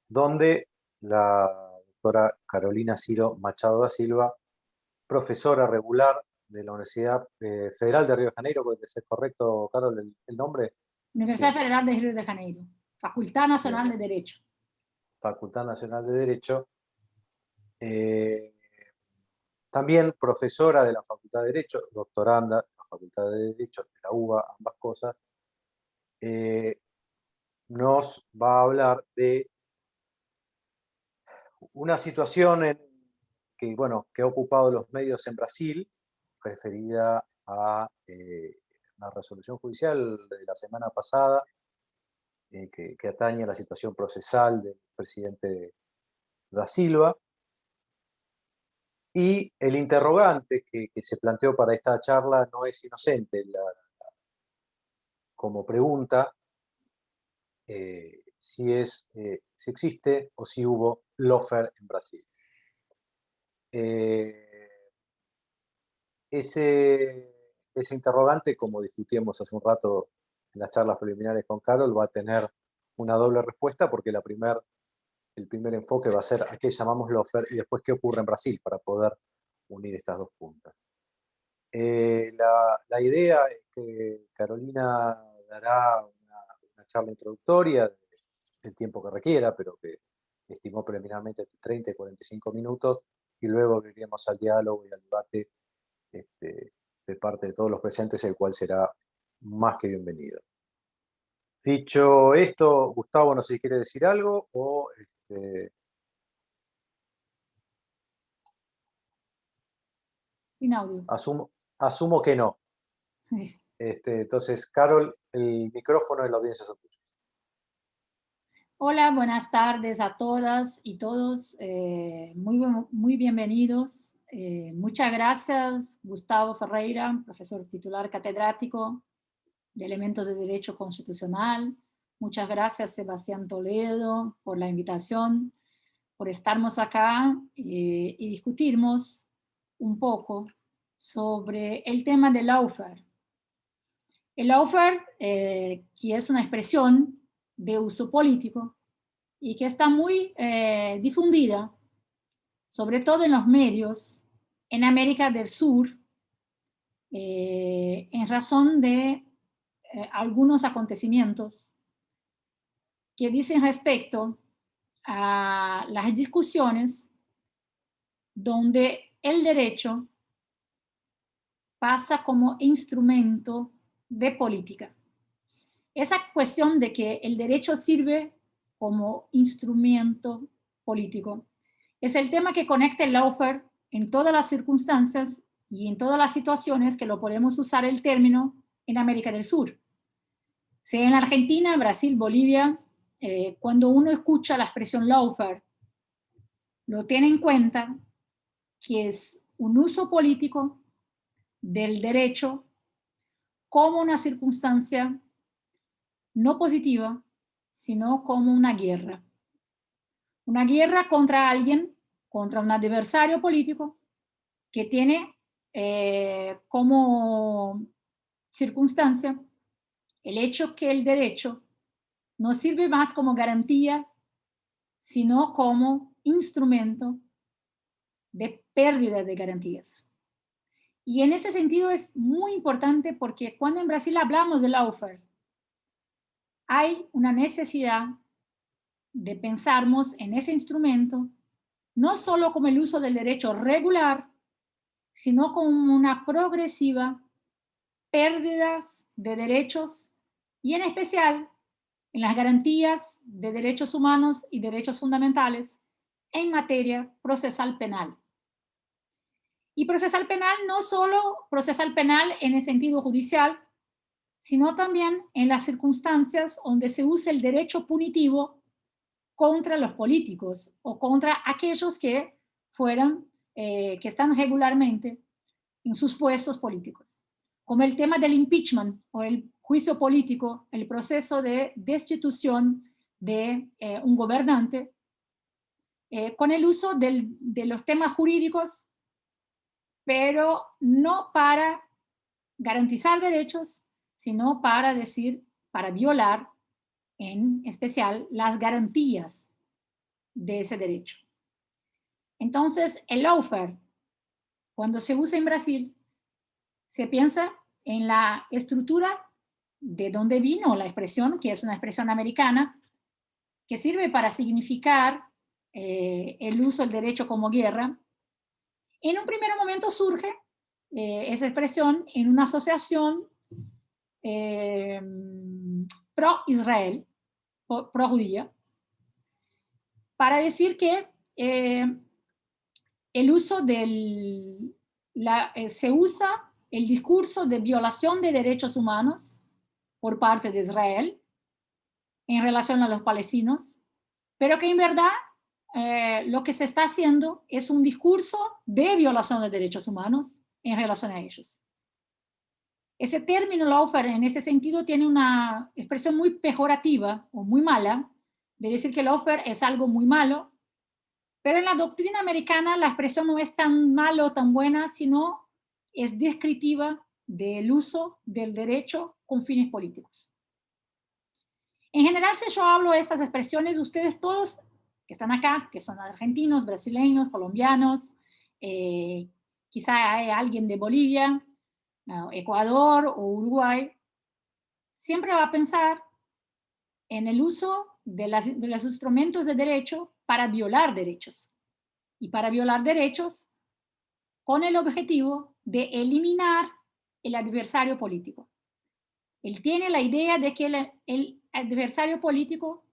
donde la doctora Carolina Ciro Machado da Silva, profesora regular de la Universidad Federal de Río de Janeiro, ¿puede ser correcto, Carol, el nombre? Universidad Bien. Federal de Río de Janeiro, Facultad Nacional Bien. de Derecho. Facultad Nacional de Derecho. También profesora de la Facultad de Derecho, doctoranda de la Facultad de Derecho de la UBA, ambas cosas. Nos va a hablar de una situación que ha ocupado los medios en Brasil, referida a la resolución judicial de la semana pasada, que atañe a la situación procesal del presidente da Silva. Y el interrogante que se planteó para esta charla no es inocente como pregunta, si existe o si hubo lawfare en Brasil. Ese interrogante, como discutíamos hace un rato en las charlas preliminares con Carol, va a tener una doble respuesta, porque el primer enfoque va a ser a qué llamamos lawfare y después qué ocurre en Brasil, para poder unir estas dos puntas. La idea es que Carolina dará una charla introductoria del tiempo que requiera, pero que estimó preliminarmente entre 30 y 45 minutos, y luego iremos al diálogo y al debate de parte de todos los presentes, el cual será más que bienvenido. Dicho esto, Gustavo, no sé si quiere decir algo o... Sin audio. Asumo que no. Sí. Entonces, Carol, el micrófono de la audiencia es tuyo. Hola, buenas tardes a todas y todos. Muy bienvenidos. Muchas gracias, Gustavo Ferreira, profesor titular catedrático de Elementos de Derecho Constitucional. Muchas gracias, Sebastián Toledo, por la invitación, por estarnos acá y discutirmos un poco sobre el tema del lawfare. El lawfare, que es una expresión de uso político y que está muy difundida, sobre todo en los medios, en América del Sur, en razón de algunos acontecimientos que dicen respecto a las discusiones donde el derecho pasa como instrumento de política. Esa cuestión de que el derecho sirve como instrumento político es el tema que conecta el lawfare en todas las circunstancias y en todas las situaciones que lo podemos usar el término en América del Sur. Sea en Argentina, Brasil, Bolivia, cuando uno escucha la expresión lawfare, lo tiene en cuenta que es un uso político del derecho como una circunstancia no positiva, sino como una guerra. Una guerra contra alguien, contra un adversario político que tiene como circunstancia el hecho que el derecho no sirve más como garantía, sino como instrumento de pérdida de garantías. Y en ese sentido es muy importante, porque cuando en Brasil hablamos de lawfare, hay una necesidad de pensarnos en ese instrumento no solo como el uso del derecho regular, sino como una progresiva pérdida de derechos, y en especial en las garantías de derechos humanos y derechos fundamentales en materia procesal penal. Y procesal penal, no solo procesal penal en el sentido judicial, sino también en las circunstancias donde se usa el derecho punitivo contra los políticos o contra aquellos que que están regularmente en sus puestos políticos, como el tema del impeachment o el juicio político, el proceso de destitución de un gobernante, con el uso de los temas jurídicos, pero no para garantizar derechos, sino para violar en especial las garantías de ese derecho. Entonces, el lawfare, cuando se usa en Brasil, se piensa en la estructura de donde vino la expresión, que es una expresión americana, que sirve para significar el uso del derecho como guerra. En un primer momento surge esa expresión en una asociación pro-Israel, pro-judía, para decir que el uso se usa el discurso de violación de derechos humanos por parte de Israel en relación a los palestinos, pero que en verdad lo que se está haciendo es un discurso de violación de derechos humanos en relación a ellos. Ese término lawfare en ese sentido tiene una expresión muy pejorativa o muy mala, de decir que lawfare es algo muy malo, pero en la doctrina americana la expresión no es tan mala o tan buena, sino es descriptiva del uso del derecho con fines políticos. En general, si yo hablo de esas expresiones, ustedes todos que están acá, que son argentinos, brasileños, colombianos, quizá hay alguien de Bolivia, Ecuador o Uruguay, siempre va a pensar en el uso de los instrumentos de derecho para violar derechos. Y para violar derechos con el objetivo de eliminar el adversario político. Él tiene la idea de que el adversario político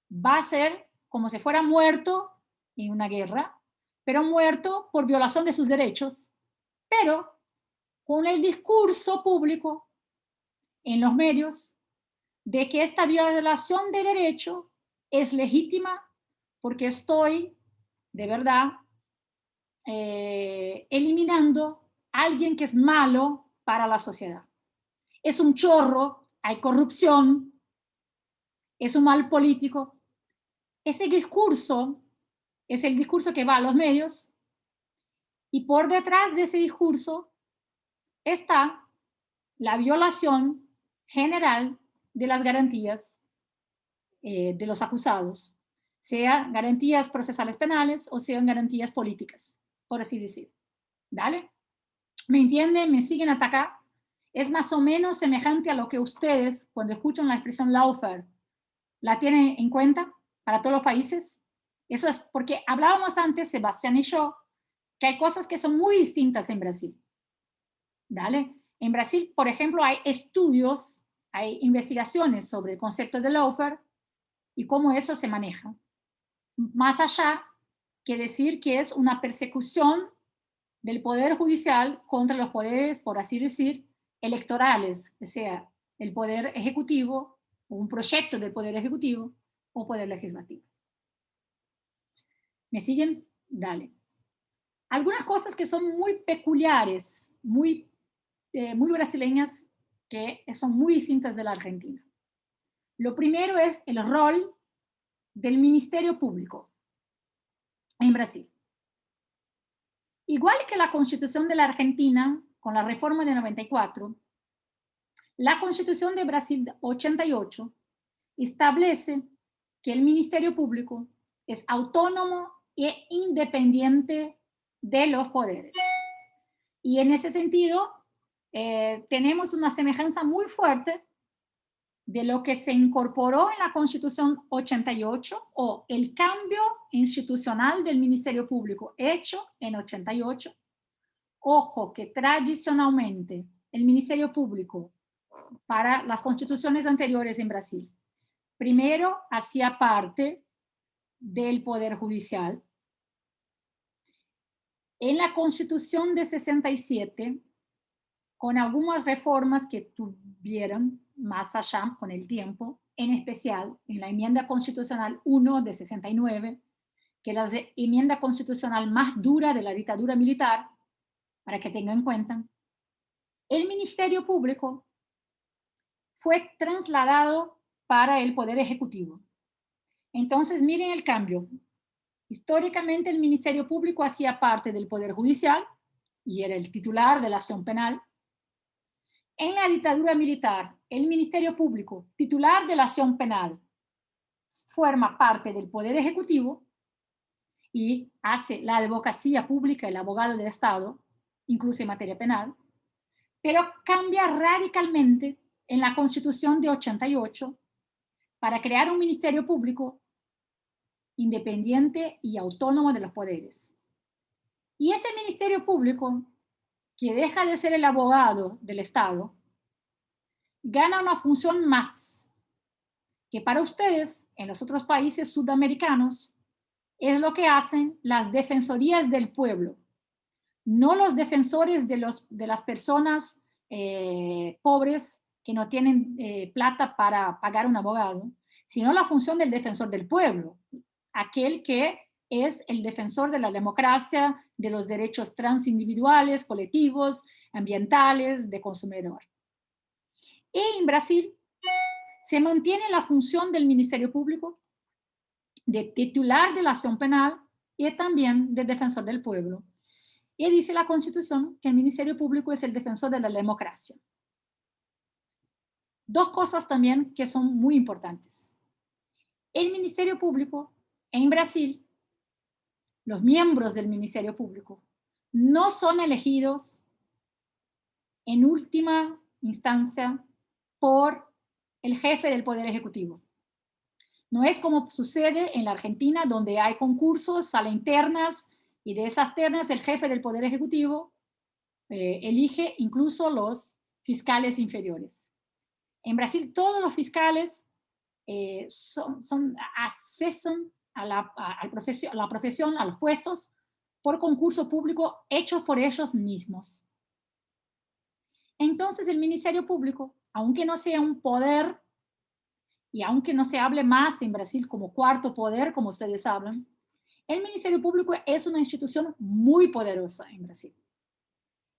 va a ser como si fuera muerto en una guerra, pero muerto por violación de sus derechos, pero con el discurso público en los medios de que esta violación de derecho es legítima porque estoy, de verdad, eliminando a alguien que es malo para la sociedad. Es un chorro, hay corrupción, es un mal político. Ese discurso es el discurso que va a los medios y por detrás de ese discurso está la violación general de las garantías de los acusados, sea garantías procesales penales o sean garantías políticas, por así decir. ¿Dale? ¿Me entienden? ¿Me siguen hasta acá? Es más o menos semejante a lo que ustedes, cuando escuchan la expresión lawfare, la tienen en cuenta para todos los países. Eso es porque hablábamos antes, Sebastián y yo, que hay cosas que son muy distintas en Brasil. ¿Dale? En Brasil, por ejemplo, hay estudios, hay investigaciones sobre el concepto de lawfare y cómo eso se maneja. Más allá que decir que es una persecución del poder judicial contra los poderes, por así decir, electorales, o sea, el poder ejecutivo, o un proyecto del poder ejecutivo, o poder legislativo. ¿Me siguen? Dale. Algunas cosas que son muy peculiares, muy brasileñas, que son muy distintas de la Argentina. Lo primero es el rol del Ministerio Público en Brasil. Igual que la Constitución de la Argentina, con la reforma de 94, la Constitución de Brasil de 88 establece que el Ministerio Público es autónomo e independiente de los poderes. Y en ese sentido, tenemos una semejanza muy fuerte de lo que se incorporó en la Constitución 88 o el cambio institucional del Ministerio Público hecho en 88. Ojo que tradicionalmente el Ministerio Público para las constituciones anteriores en Brasil, primero hacía parte del Poder Judicial. En la Constitución de 67, con algunas reformas que tuvieron más allá con el tiempo, en especial en la enmienda constitucional 1 de 69, que es la enmienda constitucional más dura de la dictadura militar, para que tengan en cuenta, el Ministerio Público fue trasladado para el Poder Ejecutivo. Entonces, miren el cambio. Históricamente, el Ministerio Público hacía parte del Poder Judicial y era el titular de la acción penal. En la dictadura militar, el Ministerio Público, titular de la acción penal, forma parte del Poder Ejecutivo y hace la advocacia pública, el abogado del Estado, incluso en materia penal, pero cambia radicalmente en la Constitución de 88 para crear un Ministerio Público independiente y autónomo de los poderes. Y ese Ministerio Público, que deja de ser el abogado del Estado, gana una función más, que para ustedes, en los otros países sudamericanos, es lo que hacen las defensorías del pueblo, no los defensores de las personas pobres que no tienen plata para pagar un abogado, sino la función del defensor del pueblo, aquel que es el defensor de la democracia, de los derechos transindividuales, colectivos, ambientales, de consumidor. Y en Brasil se mantiene la función del Ministerio Público de titular de la acción penal y también de defensor del pueblo. Y dice la Constitución que el Ministerio Público es el defensor de la democracia. Dos cosas también que son muy importantes. El Ministerio Público en Brasil, los miembros del Ministerio Público, no son elegidos en última instancia por el jefe del Poder Ejecutivo. No es como sucede en la Argentina, donde hay concursos, salen ternas, y de esas ternas el jefe del Poder Ejecutivo elige incluso los fiscales inferiores. En Brasil todos los fiscales accesan a la profesión, a los puestos, por concurso público hecho por ellos mismos. Entonces el Ministerio Público, aunque no sea un poder, y aunque no se hable más en Brasil como cuarto poder, como ustedes hablan, el Ministerio Público es una institución muy poderosa en Brasil.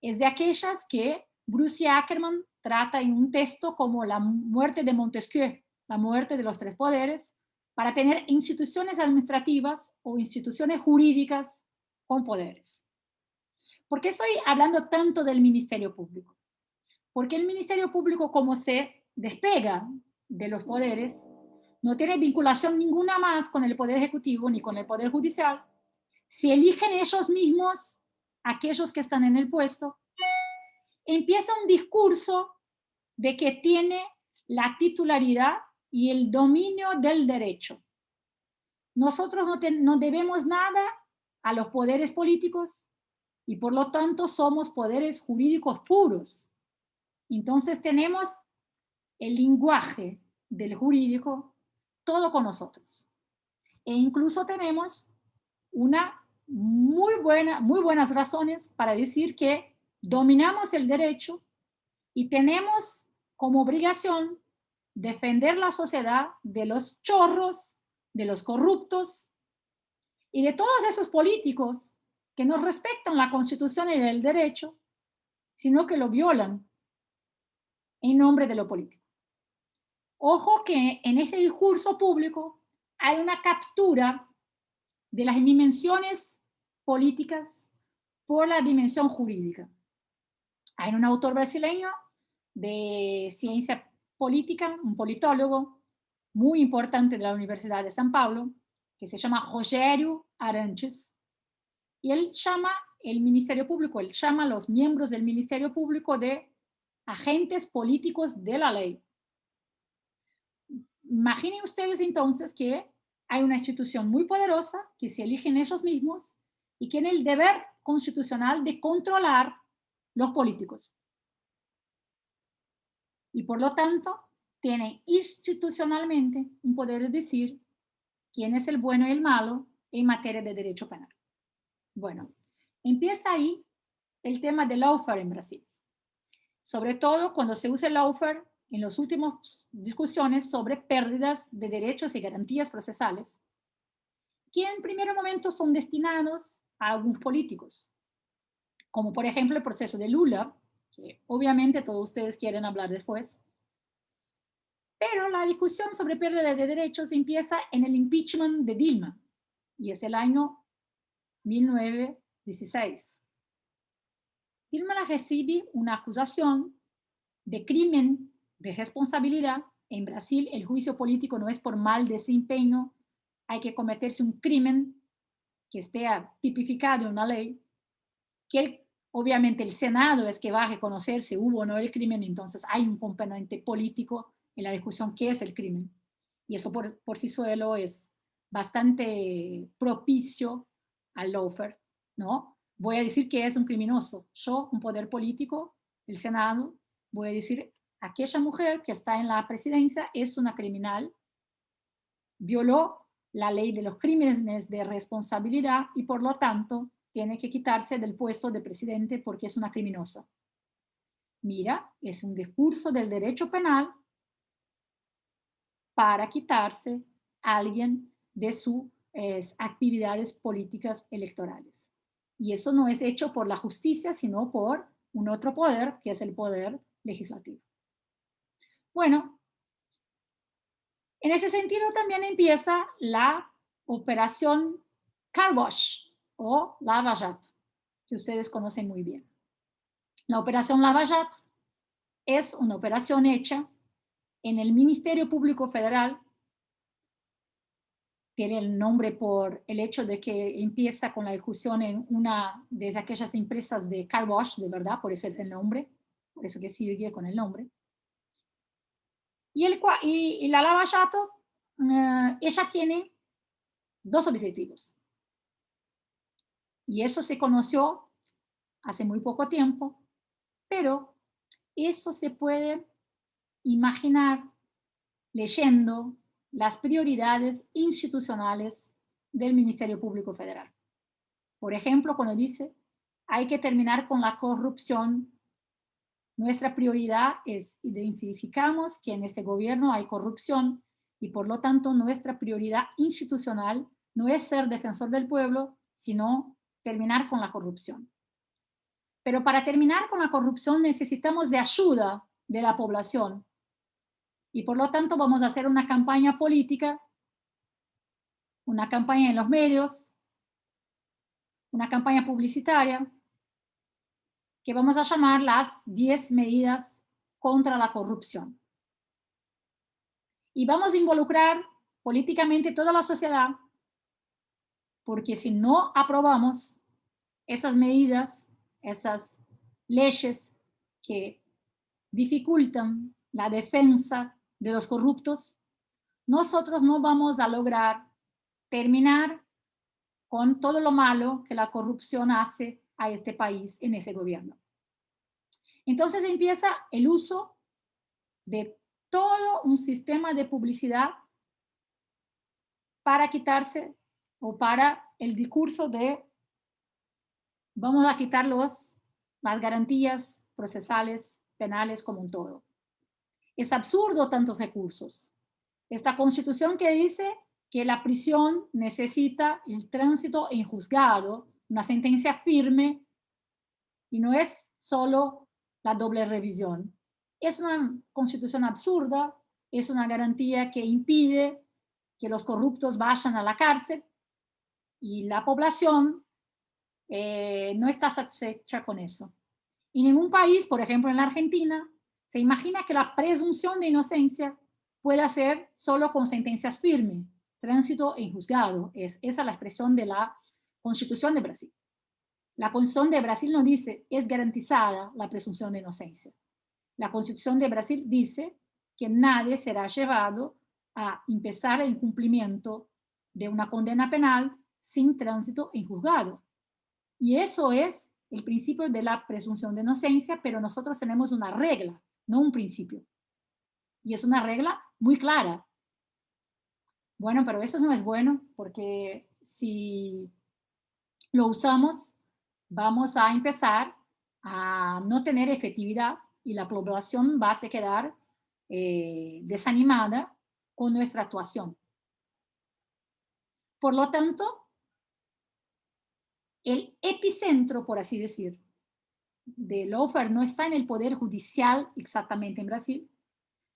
Es de aquellas que Bruce Ackerman trata en un texto como la muerte de Montesquieu, la muerte de los tres poderes, para tener instituciones administrativas o instituciones jurídicas con poderes. ¿Por qué estoy hablando tanto del Ministerio Público? Porque el Ministerio Público, como se despega de los poderes, no tiene vinculación ninguna más con el Poder Ejecutivo ni con el Poder Judicial. Si eligen ellos mismos aquellos que están en el puesto, empieza un discurso de que tiene la titularidad y el dominio del derecho. Nosotros no debemos nada a los poderes políticos y por lo tanto somos poderes jurídicos puros. Entonces tenemos el lenguaje del jurídico todo con nosotros. E incluso tenemos muy buenas razones para decir que dominamos el derecho y tenemos como obligación defender la sociedad de los chorros, de los corruptos y de todos esos políticos que no respetan la Constitución y el derecho, sino que lo violan en nombre de lo político. Ojo que en ese discurso público hay una captura de las dimensiones políticas por la dimensión jurídica. Hay un autor brasileño de ciencia política, un politólogo muy importante de la Universidad de San Pablo, que se llama Rogério Arantes, y él llama el Ministerio Público, él llama a los miembros del Ministerio Público de agentes políticos de la ley. Imaginen ustedes entonces que hay una institución muy poderosa que se eligen ellos mismos y que tiene el deber constitucional de controlar los políticos. Y por lo tanto, tiene institucionalmente un poder de decir quién es el bueno y el malo en materia de derecho penal. Bueno, empieza ahí el tema del lawfare en Brasil. Sobre todo cuando se usa el lawfare en las últimas discusiones sobre pérdidas de derechos y garantías procesales, que en primer momento son destinados a algunos políticos, como por ejemplo el proceso de Lula, que obviamente todos ustedes quieren hablar después. Pero la discusión sobre pérdida de derechos empieza en el impeachment de Dilma, y es el año 1916. Dilma recibe una acusación de crimen de responsabilidad. En Brasil, el juicio político no es por mal desempeño, hay que cometerse un crimen que esté tipificado en una ley, obviamente el Senado es que va a reconocer si hubo o no el crimen, entonces hay un componente político en la discusión qué es el crimen. Y eso por sí solo es bastante propicio al lawfare, ¿no? Voy a decir que es un criminoso. Yo, un poder político, el Senado, voy a decir, aquella mujer que está en la presidencia es una criminal, violó la ley de los crímenes de responsabilidad y por lo tanto tiene que quitarse del puesto de presidente porque es una criminosa. Mira, es un discurso del derecho penal para quitarse a alguien de sus actividades políticas electorales. Y eso no es hecho por la justicia, sino por un otro poder, que es el poder legislativo. Bueno, en ese sentido también empieza la operación Car Wash o Lava Jato, que ustedes conocen muy bien. La operación Lava Jato es una operación hecha en el Ministerio Público Federal. Tiene el nombre por el hecho de que empieza con la discusión en una de aquellas empresas de car wash, de verdad, por eso el nombre, por eso que sigue con el nombre. Y la Lava Jato, ella tiene dos objetivos. Y eso se conoció hace muy poco tiempo, pero eso se puede imaginar leyendo las prioridades institucionales del Ministerio Público Federal. Por ejemplo, cuando dice, hay que terminar con la corrupción, nuestra prioridad es identificamos que en este gobierno hay corrupción y por lo tanto nuestra prioridad institucional no es ser defensor del pueblo, sino terminar con la corrupción. Pero para terminar con la corrupción necesitamos de ayuda de la población y por lo tanto vamos a hacer una campaña política, una campaña en los medios, una campaña publicitaria que vamos a llamar las 10 medidas contra la corrupción. Y vamos a involucrar políticamente toda la sociedad, porque si no aprobamos esas medidas, esas leyes que dificultan la defensa de los corruptos, nosotros no vamos a lograr terminar con todo lo malo que la corrupción hace a este país en ese gobierno. Entonces empieza el uso de todo un sistema de publicidad para quitarse o para el discurso de vamos a quitar las garantías procesales, penales como un todo. Es absurdo tantos recursos. Esta constitución que dice que la prisión necesita el tránsito en juzgado, una sentencia firme, y no es solo la doble revisión. Es una constitución absurda, es una garantía que impide que los corruptos vayan a la cárcel y la población no está satisfecha con eso. Y ningún país, por ejemplo en la Argentina, se imagina que la presunción de inocencia puede ser solo con sentencias firmes, tránsito en juzgado. Esa es la expresión de la Constitución de Brasil. La Constitución de Brasil no dice es garantizada la presunción de inocencia. La Constitución de Brasil dice que nadie será llevado a empezar el cumplimiento de una condena penal sin tránsito en juzgado. Y eso es el principio de la presunción de inocencia, pero nosotros tenemos una regla, no un principio. Y es una regla muy clara. Bueno, pero eso no es bueno porque si lo usamos, vamos a empezar a no tener efectividad y la población va a quedar desanimada con nuestra actuación. Por lo tanto, el epicentro, por así decir, de lawfare no está en el poder judicial exactamente en Brasil,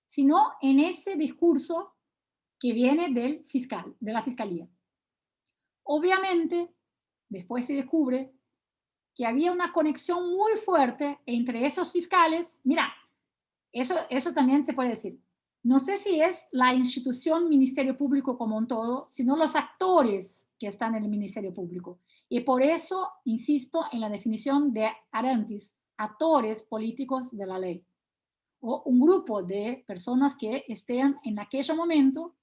sino en ese discurso que viene del fiscal, de la fiscalía. Obviamente, después se descubre que había una conexión muy fuerte entre esos fiscales. Mira, Eso también se puede decir. No sé si es la institución Ministerio Público como un todo, sino los actores que están en el Ministerio Público. Y por eso insisto en la definición de Arantes, actores políticos de la ley, o un grupo de personas que estén en aquel momento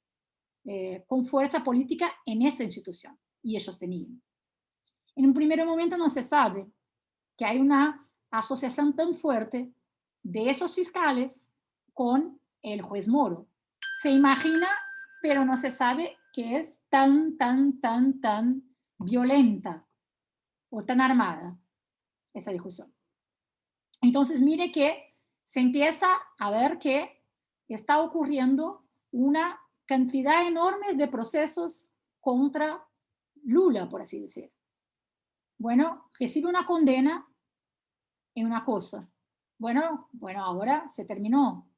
con fuerza política en esa institución. Y ellos tenían. En un primer momento no se sabe que hay una asociación tan fuerte de esos fiscales con el juez Moro. Se imagina, pero no se sabe que es tan violenta o tan armada esa discusión. Entonces, mire que se empieza a ver que está ocurriendo una cantidad enorme de procesos contra Lula, por así decir. Bueno, recibe una condena en una cosa. Bueno, ahora se terminó.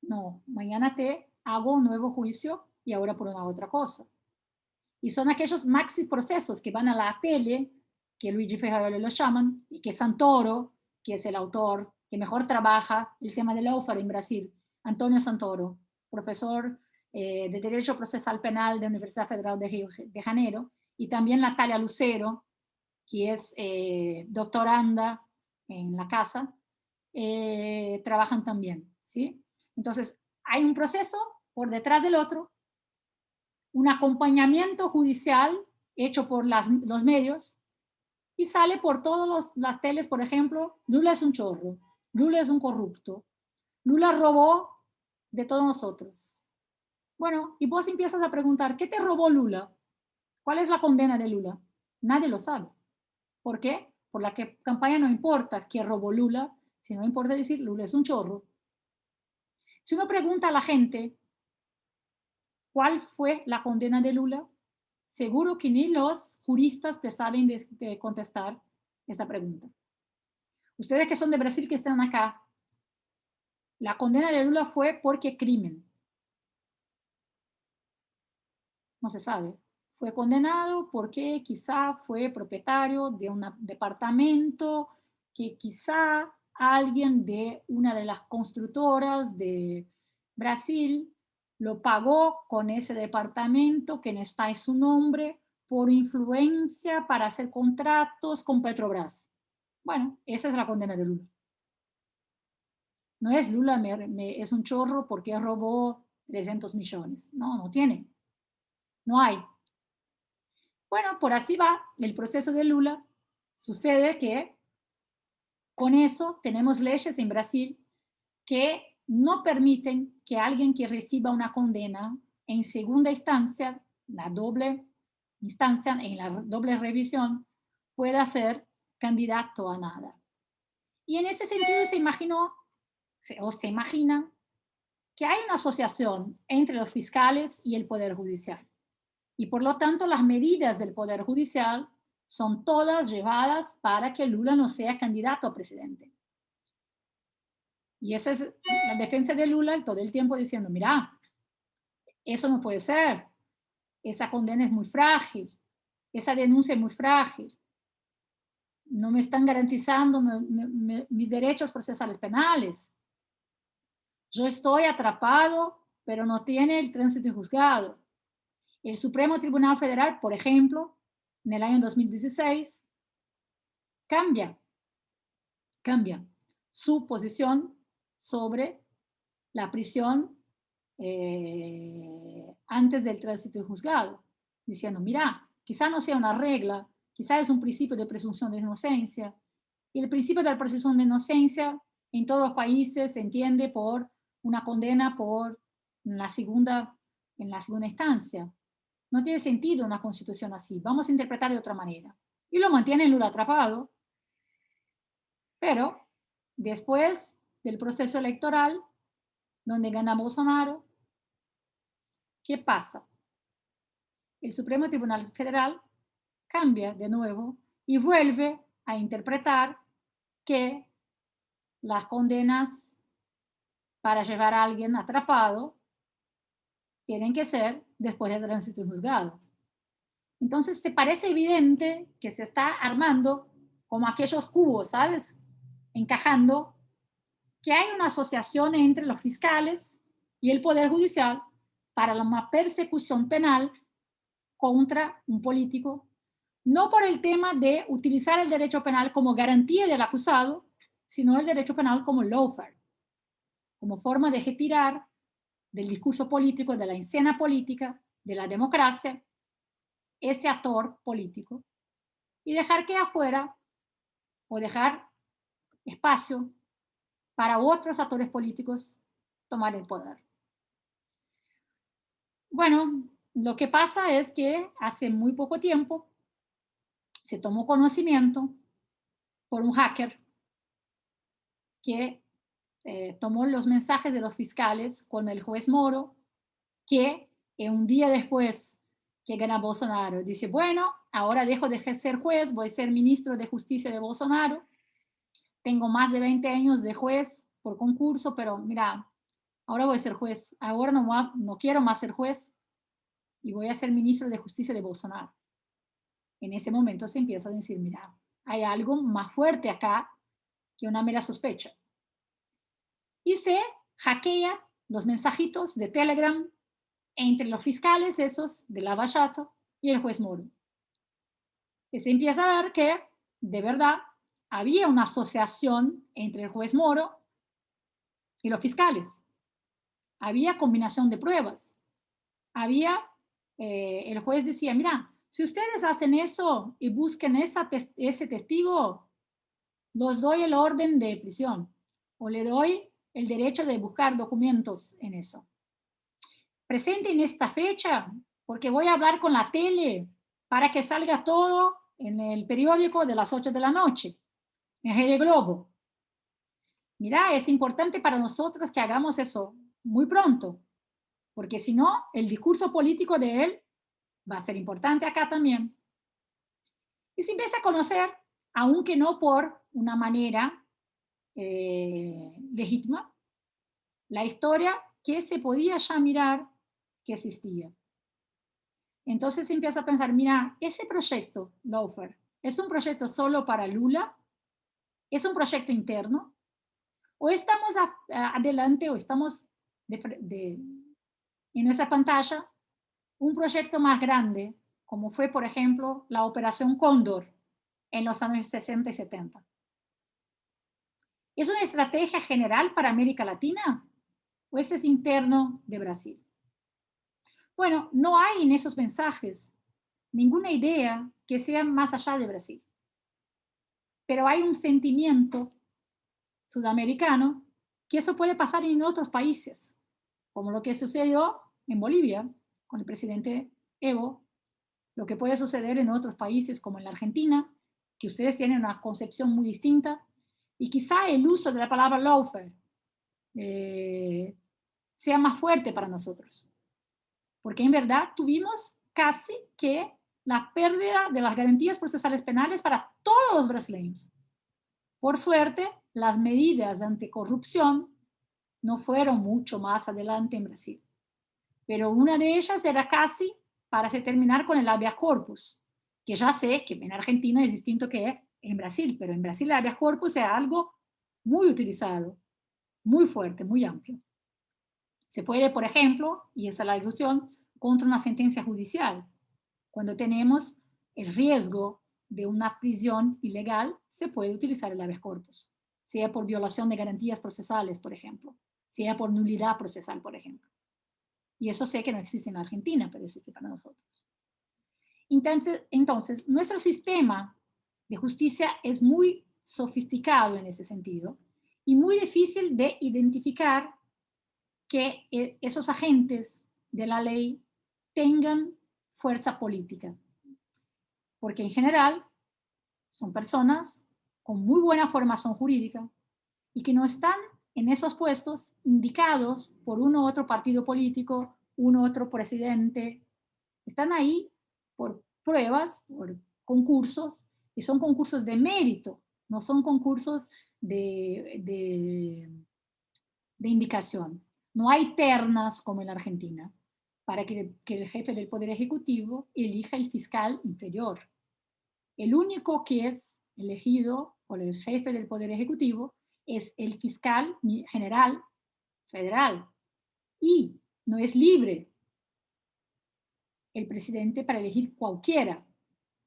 No, mañana te hago un nuevo juicio y ahora por una otra cosa. Y son aquellos maxi procesos que van a la tele, que Luigi Ferraro lo llaman, y que Santoro, que es el autor que mejor trabaja el tema del lawfare en Brasil, Antonio Santoro, profesor de Derecho Procesal Penal de la Universidad Federal de Río de Janeiro, y también Natalia Lucero, que es doctoranda en la casa, trabajan también, ¿sí? Entonces, hay un proceso por detrás del otro, un acompañamiento judicial hecho por los medios y sale por todas las teles, por ejemplo, Lula es un chorro, Lula es un corrupto, Lula robó de todos nosotros. Bueno, y vos empiezas a preguntar, ¿qué te robó Lula? ¿Cuál es la condena de Lula? Nadie lo sabe. ¿Por qué? Por la que campaña no importa quién robó Lula, sino importa decir Lula es un chorro. Si uno pregunta a la gente cuál fue la condena de Lula, seguro que ni los juristas te saben de contestar esta pregunta. Ustedes que son de Brasil, que están acá, la condena de Lula fue porque crimen. No se sabe. Fue condenado porque quizá fue propietario de un departamento, que quizá alguien de una de las constructoras de Brasil lo pagó con ese departamento que no está en su nombre por influencia para hacer contratos con Petrobras. Bueno, esa es la condena de Lula. No es Lula es un chorro porque robó 300 millones. No, no tiene. No hay. Bueno, por así va el proceso de Lula. Sucede que con eso tenemos leyes en Brasil que no permiten que alguien que reciba una condena en segunda instancia, la doble instancia, en la doble revisión, pueda ser candidato a nada. Y en ese sentido se imaginó, o se imagina, que hay una asociación entre los fiscales y el Poder Judicial. Y por lo tanto, las medidas del Poder Judicial son todas llevadas para que Lula no sea candidato a presidente. Y esa es la defensa de Lula todo el tiempo diciendo, mira, eso no puede ser, esa condena es muy frágil, esa denuncia es muy frágil, no me están garantizando mis derechos procesales penales. Yo estoy atrapado, pero no tiene el tránsito en juzgado. El Supremo Tribunal Federal, por ejemplo, en el año 2016, cambia su posición sobre la prisión antes del tránsito en juzgado, diciendo, mira, quizá no sea una regla, quizá es un principio de presunción de inocencia, y el principio de la presunción de inocencia en todos los países se entiende por una condena por en la segunda instancia. No tiene sentido una constitución así, vamos a interpretar de otra manera. Y lo mantiene Lula atrapado, pero después del proceso electoral, donde gana Bolsonaro, ¿qué pasa? El Supremo Tribunal Federal cambia de nuevo y vuelve a interpretar que las condenas para llevar a alguien atrapado tienen que ser después del tránsito en juzgado. Entonces se parece evidente que se está armando como aquellos cubos, ¿sabes? Encajando que hay una asociación entre los fiscales y el Poder Judicial para una persecución penal contra un político, no por el tema de utilizar el derecho penal como garantía del acusado, sino el derecho penal como lawfare, como forma de retirar del discurso político, de la escena política, de la democracia, ese actor político y dejar que afuera o dejar espacio para otros actores políticos tomar el poder. Bueno, lo que pasa es que hace muy poco tiempo se tomó conocimiento por un hacker que tomó los mensajes de los fiscales con el juez Moro, que un día después que gana Bolsonaro dice, bueno, ahora dejo de ser juez, voy a ser ministro de Justicia de Bolsonaro, tengo más de 20 años de juez por concurso, pero mira, ahora voy a ser juez, ahora no quiero más ser juez y voy a ser ministro de Justicia de Bolsonaro. En ese momento se empieza a decir, mira, hay algo más fuerte acá que una mera sospecha. Y se hackea los mensajitos de Telegram entre los fiscales, esos de Lava Jato, y el juez Moro. Y se empieza a ver que, de verdad, había una asociación entre el juez Moro y los fiscales. Había combinación de pruebas. El juez decía, mira, si ustedes hacen eso y busquen ese testigo, los doy el orden de prisión o le doy el derecho de buscar documentos en eso. Presenten esta fecha porque voy a hablar con la tele para que salga todo en el periódico de las 8 de la noche, en Rede Globo. Mira, es importante para nosotros que hagamos eso muy pronto, porque si no, el discurso político de él va a ser importante acá también. Y se empieza a conocer, aunque no por una manera legítima, la historia que se podía ya mirar que existía. Entonces se empieza a pensar, mira, ese proyecto, Lawfare, ¿es un proyecto solo para Lula? ¿Es un proyecto interno? ¿O estamos adelante o estamos en esa pantalla un proyecto más grande, como fue, por ejemplo, la Operación Cóndor en los años 60 y 70? ¿Es una estrategia general para América Latina o ese es interno de Brasil? Bueno, no hay en esos mensajes ninguna idea que sea más allá de Brasil. Pero hay un sentimiento sudamericano que eso puede pasar en otros países, como lo que sucedió en Bolivia con el presidente Evo, lo que puede suceder en otros países como en la Argentina, que ustedes tienen una concepción muy distinta, y quizá el uso de la palabra lawfare sea más fuerte para nosotros. Porque en verdad tuvimos casi que la pérdida de las garantías procesales penales para todos los brasileños. Por suerte, las medidas anticorrupción no fueron mucho más adelante en Brasil. Pero una de ellas era casi para terminar con el habeas corpus, que ya sé que en Argentina es distinto que en Brasil, pero en Brasil el habeas corpus es algo muy utilizado, muy fuerte, muy amplio. Se puede, por ejemplo, y esa es la discusión, contra una sentencia judicial. Cuando tenemos el riesgo de una prisión ilegal, se puede utilizar el habeas corpus, sea por violación de garantías procesales, por ejemplo, sea por nulidad procesal, por ejemplo. Y eso sé que no existe en Argentina, pero existe para nosotros. Entonces, nuestro sistema de justicia es muy sofisticado en ese sentido y muy difícil de identificar que esos agentes de la ley tengan fuerza política. Porque en general son personas con muy buena formación jurídica y que no están en esos puestos indicados por uno u otro partido político, uno u otro presidente. Están ahí por pruebas, por concursos, y son concursos de mérito, no son concursos de indicación. No hay ternas como en la Argentina para que el jefe del Poder Ejecutivo elija el fiscal inferior. El único que es elegido por el jefe del Poder Ejecutivo es el fiscal general federal y no es libre el presidente para elegir cualquiera.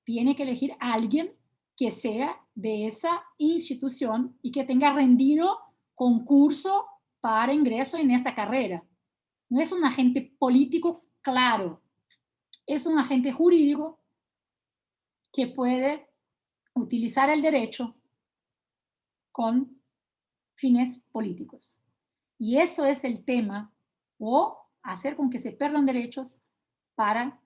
Tiene que elegir a alguien que sea de esa institución y que tenga rendido concurso para ingreso en esa carrera. No es un agente político claro, es un agente jurídico que puede utilizar el derecho con fines políticos. Y eso es el tema, o hacer con que se pierdan derechos para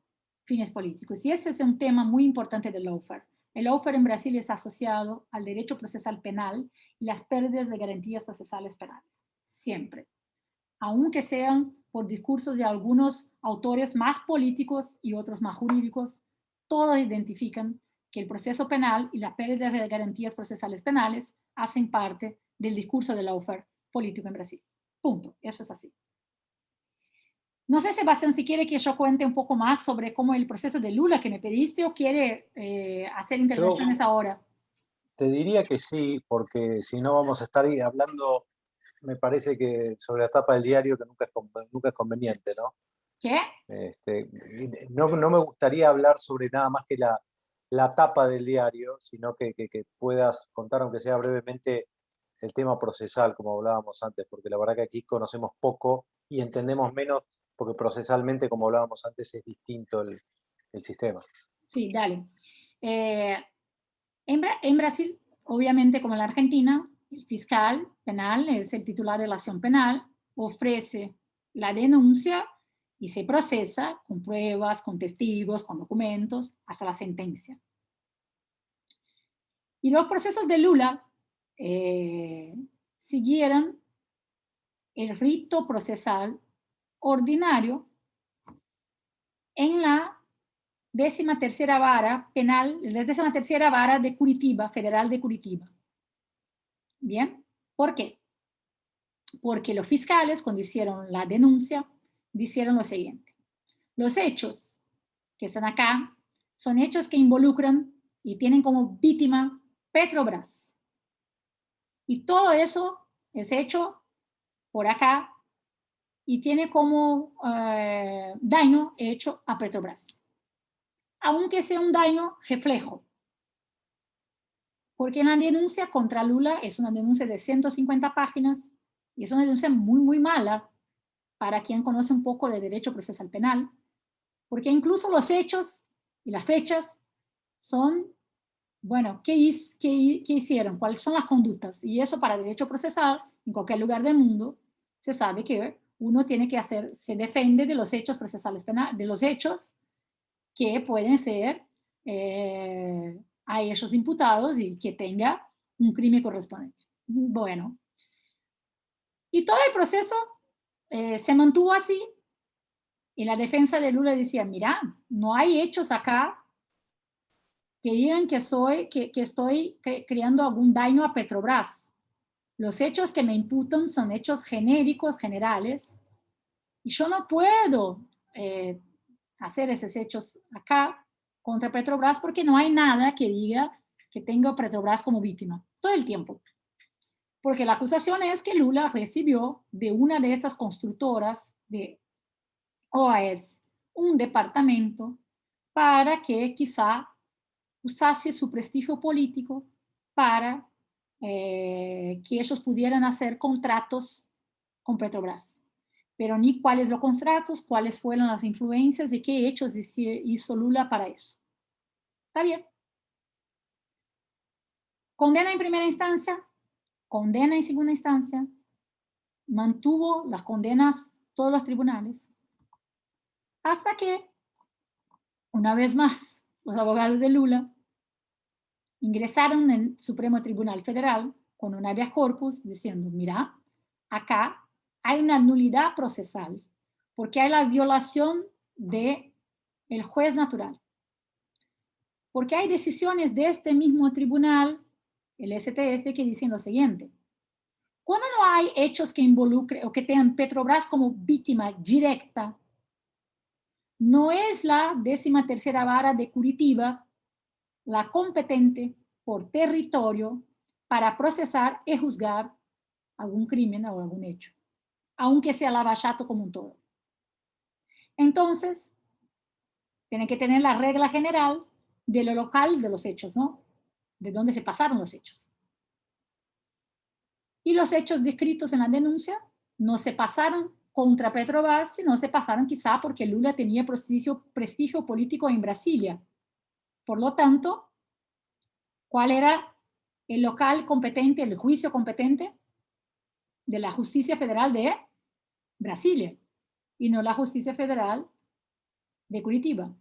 fines políticos. Y ese es un tema muy importante del lawfare. El lawfare en Brasil es asociado al derecho procesal penal y las pérdidas de garantías procesales penales, siempre. Aunque sean por discursos de algunos autores más políticos y otros más jurídicos, todos identifican que el proceso penal y la pérdida de garantías procesales penales hacen parte del discurso del lawfare político en Brasil. Punto. Eso es así. No sé, Sebastián, si quiere que yo cuente un poco más sobre cómo el proceso de Lula que me pediste o quiere hacer intervenciones ahora. Te diría que sí, porque si no vamos a estar ahí hablando, me parece que sobre la tapa del diario, que nunca es conveniente, ¿no? ¿Qué? No me gustaría hablar sobre nada más que la tapa del diario, sino que puedas contar, aunque sea brevemente, el tema procesal, como hablábamos antes, porque la verdad que aquí conocemos poco y entendemos menos, porque procesalmente, como hablábamos antes, es distinto el sistema. Sí, dale. En Brasil, obviamente como en la Argentina, el fiscal penal es el titular de la acción penal, ofrece la denuncia y se procesa con pruebas, con testigos, con documentos, hasta la sentencia. Y los procesos de Lula siguieron el rito procesal ordinario en la 13ª vara penal, la 13ª vara de Curitiba, federal de Curitiba. Bien, ¿por qué? Porque los fiscales, cuando hicieron la denuncia, dijeron lo siguiente: los hechos que están acá son hechos que involucran y tienen como víctima Petrobras. Y todo eso es hecho por acá y tiene como daño hecho a Petrobras. Aunque sea un daño reflejo. Porque la denuncia contra Lula es una denuncia de 150 páginas y es una denuncia muy, muy mala para quien conoce un poco de derecho procesal penal, porque incluso los hechos y las fechas son, bueno, ¿qué hicieron? ¿Cuáles son las conductas? Y eso para derecho procesal, en cualquier lugar del mundo, se sabe que uno tiene que hacer, se defiende de los hechos procesales penales, de los hechos que pueden ser a ellos imputados y que tenga un crimen correspondiente. Bueno, y todo el proceso se mantuvo así, y la defensa de Lula decía: mira, no hay hechos acá que digan que estoy creando algún daño a Petrobras. Los hechos que me imputan son hechos genéricos, generales, y yo no puedo hacer esos hechos acá contra Petrobras porque no hay nada que diga que tenga a Petrobras como víctima todo el tiempo. Porque la acusación es que Lula recibió de una de esas constructoras de OAS un departamento para que quizá usase su prestigio político para que ellos pudieran hacer contratos con Petrobras. Pero ni cuáles los contratos, cuáles fueron las influencias y qué hechos hizo Lula para eso. ¿Está bien? Condena en primera instancia, condena en segunda instancia, mantuvo las condenas todos los tribunales, hasta que, una vez más, los abogados de Lula ingresaron en el Supremo Tribunal Federal con un habeas corpus diciendo: mira, acá hay una nulidad procesal porque hay la violación del juez natural. Porque hay decisiones de este mismo tribunal, el STF, que dicen lo siguiente: cuando no hay hechos que involucren o que tengan Petrobras como víctima directa, no es la 13ª vara de Curitiba la competente por territorio para procesar y juzgar algún crimen o algún hecho, aunque sea Lava Jato como un todo. Entonces, tienen que tener la regla general de lo local de los hechos, ¿no? De dónde se pasaron los hechos. Y los hechos descritos en la denuncia no se pasaron contra Petrobras, sino se pasaron quizá porque Lula tenía prestigio político en Brasilia. Por lo tanto, ¿cuál era el local competente, el juicio competente? De la Justicia Federal de Brasilia y no la Justicia Federal de Curitiba,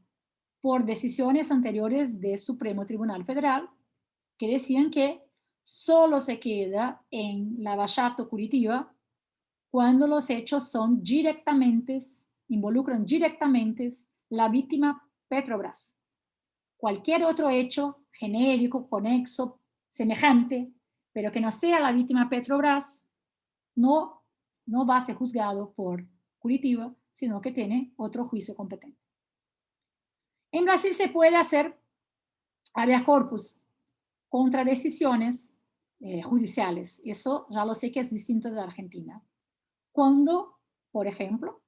por decisiones anteriores del Supremo Tribunal Federal que decían que solo se queda en Lava Jato Curitiba cuando los hechos son directamente, involucran directamente la víctima Petrobras. Cualquier otro hecho genérico, conexo, semejante, pero que no sea la víctima Petrobras, no va a ser juzgado por Curitiba, sino que tiene otro juicio competente. En Brasil se puede hacer habeas corpus contra decisiones judiciales. Eso ya lo sé que es distinto de la Argentina. Cuando, por ejemplo,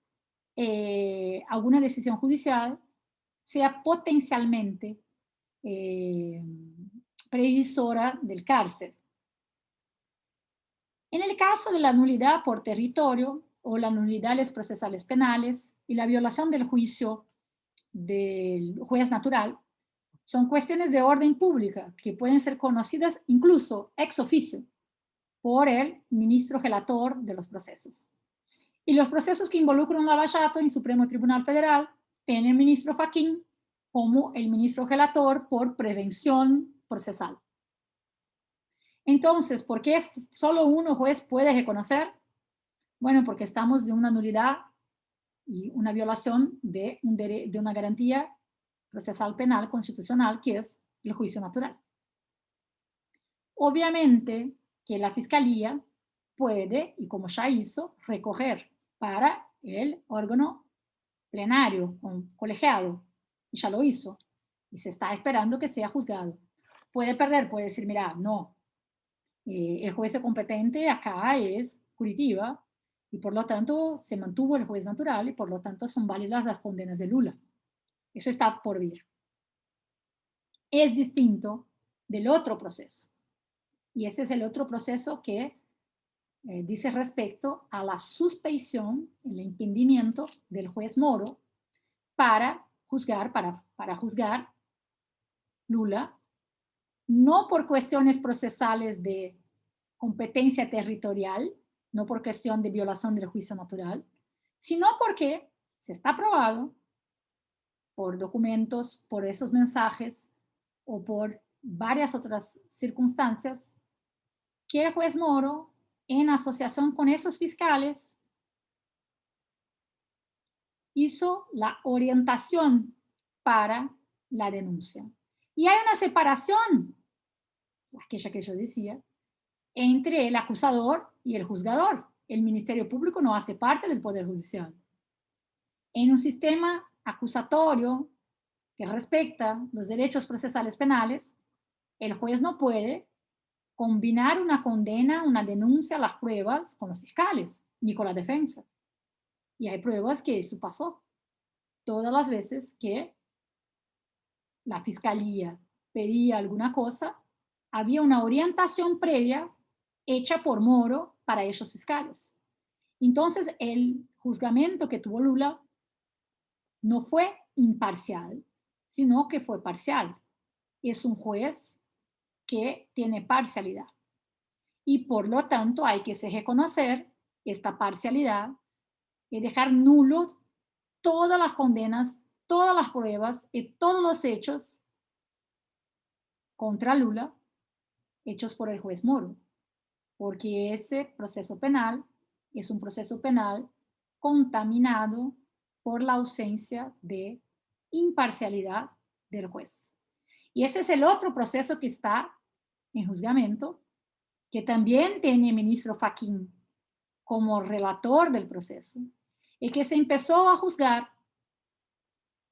alguna decisión judicial sea potencialmente previsora del cárcel. En el caso de la nulidad por territorio o la nulidad de los procesales penales y la violación del juicio del juez natural, son cuestiones de orden pública que pueden ser conocidas incluso ex oficio por el ministro relator de los procesos. Y los procesos que involucran a Lava Jato en Supremo Tribunal Federal, en el ministro Fachin como el ministro relator por prevención procesal. Entonces, ¿por qué solo uno juez puede reconocer? Bueno, porque estamos de una nulidad y una violación de una garantía procesal penal constitucional que es el juicio natural. Obviamente que la Fiscalía puede, y como ya hizo, recoger para el órgano plenario, colegiado, y ya lo hizo, y se está esperando que sea juzgado. Puede perder, puede decir, mira, no, el juez competente acá es Curitiba, y por lo tanto se mantuvo el juez natural, y por lo tanto son válidas las condenas de Lula. Eso está por ver. Es distinto del otro proceso. Y ese es el otro proceso que dice respecto a la suspensión, el impedimento del juez Moro para juzgar Lula, no por cuestiones procesales de competencia territorial, no por cuestión de violación del juicio natural, sino porque se está probado por documentos, por esos mensajes o por varias otras circunstancias que el juez Moro, en asociación con esos fiscales, hizo la orientación para la denuncia. Y hay una separación, aquella que yo decía, entre el acusador y el juzgador. El Ministerio Público no hace parte del Poder Judicial. En un sistema acusatorio que respecta los derechos procesales penales, el juez no puede combinar una condena, una denuncia, las pruebas con los fiscales, ni con la defensa. Y hay pruebas que eso pasó. Todas las veces que la fiscalía pedía alguna cosa, había una orientación previa hecha por Moro para esos fiscales. Entonces, el juzgamiento que tuvo Lula no fue imparcial, sino que fue parcial. Es un juez que tiene parcialidad. Y por lo tanto hay que reconocer esta parcialidad y dejar nulo todas las condenas, todas las pruebas y todos los hechos contra Lula hechos por el juez Moro, porque ese proceso penal es un proceso penal contaminado por la ausencia de imparcialidad del juez. Y ese es el otro proceso que está en juzgamiento, que también tiene el ministro Fachin como relator del proceso, y que se empezó a juzgar,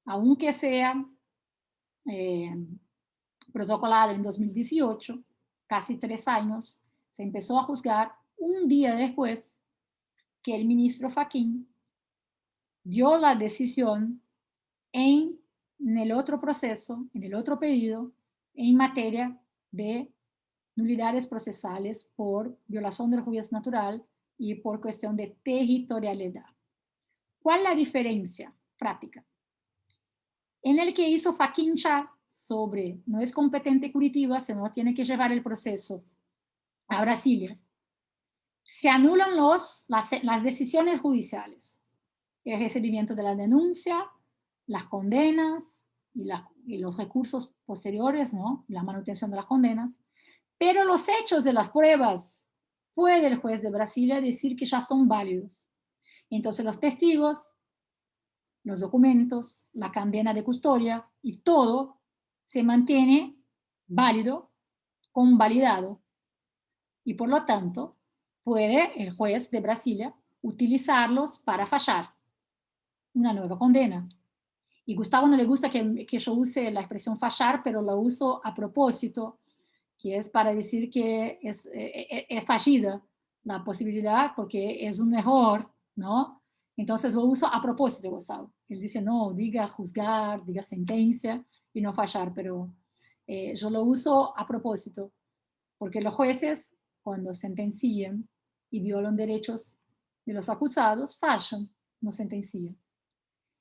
aunque sea protocolado en 2018, casi 3 años, se empezó a juzgar un día después que el ministro Fachin dio la decisión en el otro proceso, en el otro pedido, en materia de nulidades procesales por violación del juez natural y por cuestión de territorialidad. ¿Cuál es la diferencia práctica? En el que hizo Fachincha sobre no es competente Curitiba, sino tiene que llevar el proceso a Brasilia, se anulan las decisiones judiciales, el recibimiento de la denuncia, las condenas y los recursos posteriores, ¿no? La manutención de las condenas, pero los hechos de las pruebas puede el juez de Brasilia decir que ya son válidos. Entonces los testigos, los documentos, la cadena de custodia y todo se mantiene válido, convalidado, y por lo tanto puede el juez de Brasilia utilizarlos para fallar una nueva condena. Y Gustavo no le gusta que yo use la expresión fallar, pero la uso a propósito, que es para decir que es fallida la posibilidad porque es un error, ¿no? Entonces lo uso a propósito, Gustavo. Él dice, no, diga juzgar, diga sentencia y no fallar, pero yo lo uso a propósito, porque los jueces, cuando sentencian y violan derechos de los acusados, fallan, no sentencian.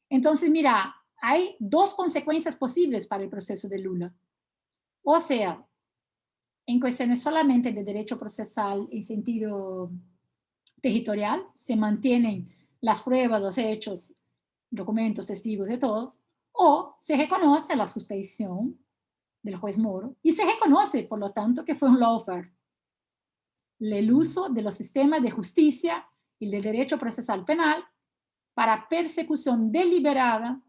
Entonces, mira, hay dos consecuencias posibles para el proceso de Lula. O sea, en cuestiones solamente de derecho procesal en sentido territorial, se mantienen las pruebas, los hechos, documentos, testigos de todos, o se reconoce la suspensión del juez Moro y se reconoce, por lo tanto, que fue un lawfare. El uso de los sistemas de justicia y del derecho procesal penal para persecución deliberada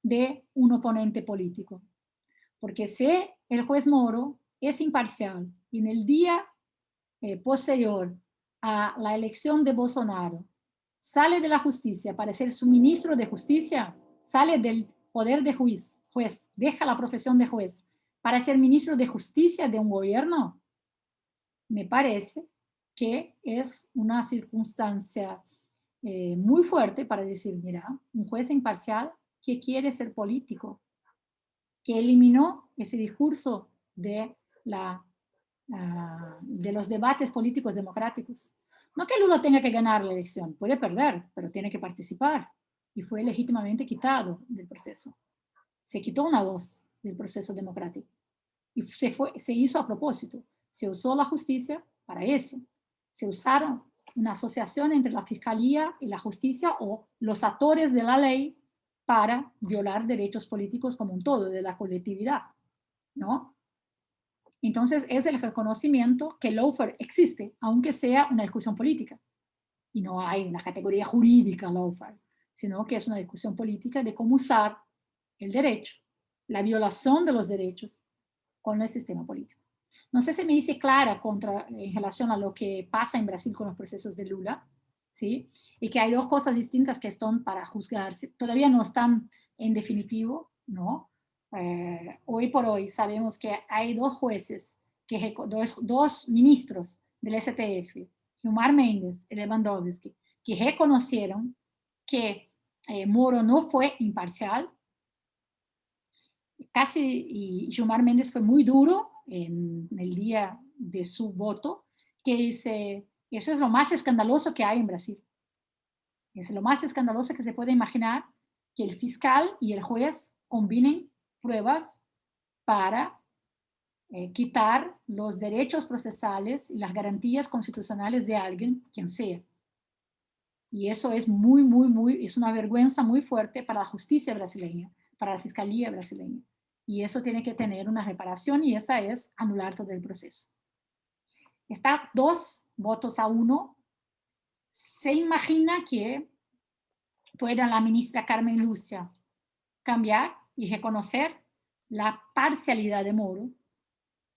de un oponente político. Porque si el juez Moro es imparcial y en el día posterior a la elección de Bolsonaro sale de la justicia para ser su ministro de justicia, sale del poder de juez, deja la profesión de juez para ser ministro de justicia de un gobierno, me parece que es una circunstancia muy fuerte para decir, mira, un juez imparcial que quiere ser político, que eliminó ese discurso de los debates políticos democráticos. No que Lula tenga que ganar la elección, puede perder, pero tiene que participar. Y fue legítimamente quitado del proceso. Se quitó una voz del proceso democrático. Y se hizo a propósito. Se usó la justicia para eso. Se usaron una asociación entre la fiscalía y la justicia o los actores de la ley para violar derechos políticos como un todo, de la colectividad, ¿no? Entonces es el reconocimiento que el lawfare existe, aunque sea una discusión política. Y no hay una categoría jurídica lawfare, sino que es una discusión política de cómo usar el derecho, la violación de los derechos con el sistema político. No sé si me hice clara en relación a lo que pasa en Brasil con los procesos de Lula, ¿sí? Y que hay dos cosas distintas que están para juzgarse. Todavía no están en definitivo, ¿no? Hoy por hoy sabemos que hay dos jueces, dos ministros del STF, Gilmar Mendes y Lewandowski, que reconocieron que Moro no fue imparcial. Y Gilmar Mendes fue muy duro en el día de su voto, que dice, eso es lo más escandaloso que hay en Brasil. Es lo más escandaloso que se puede imaginar, que el fiscal y el juez combinen pruebas para quitar los derechos procesales y las garantías constitucionales de alguien, quien sea. Y eso es es una vergüenza muy fuerte para la justicia brasileña, para la fiscalía brasileña. Y eso tiene que tener una reparación y esa es anular todo el proceso. Está 2-1. Se imagina que pueda la ministra Carmen Lúcia cambiar y reconocer la parcialidad de Moro.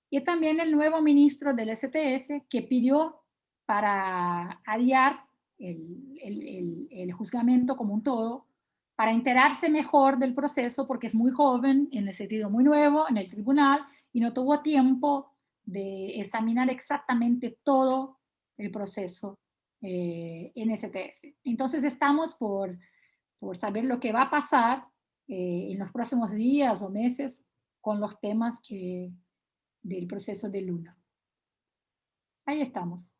Y también el nuevo ministro del STF que pidió para adiar el juzgamiento como un todo, para enterarse mejor del proceso, porque es muy joven, en el sentido muy nuevo, en el tribunal, y no tuvo tiempo de examinar exactamente todo el proceso en STF. Entonces estamos por saber lo que va a pasar en los próximos días o meses con los temas del proceso de Lula. Ahí estamos.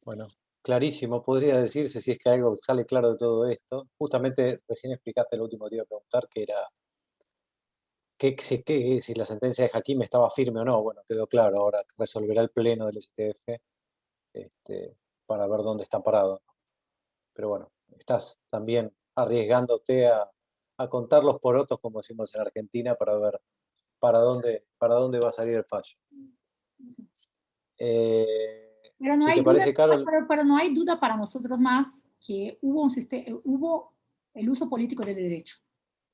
Bueno, clarísimo, podría decirse, si es que algo sale claro de todo esto. Justamente recién explicaste lo último que te iba a preguntar, que era si la sentencia de Hakim estaba firme o no. Bueno, quedó claro, ahora resolverá el pleno del STF para ver dónde está parado. Pero bueno, estás también arriesgándote a contar los porotos, como decimos en Argentina, para ver para dónde va a salir el fallo. Pero no Si hay te duda, parece, Carol, pero no hay duda para nosotros más que hubo el uso político del derecho.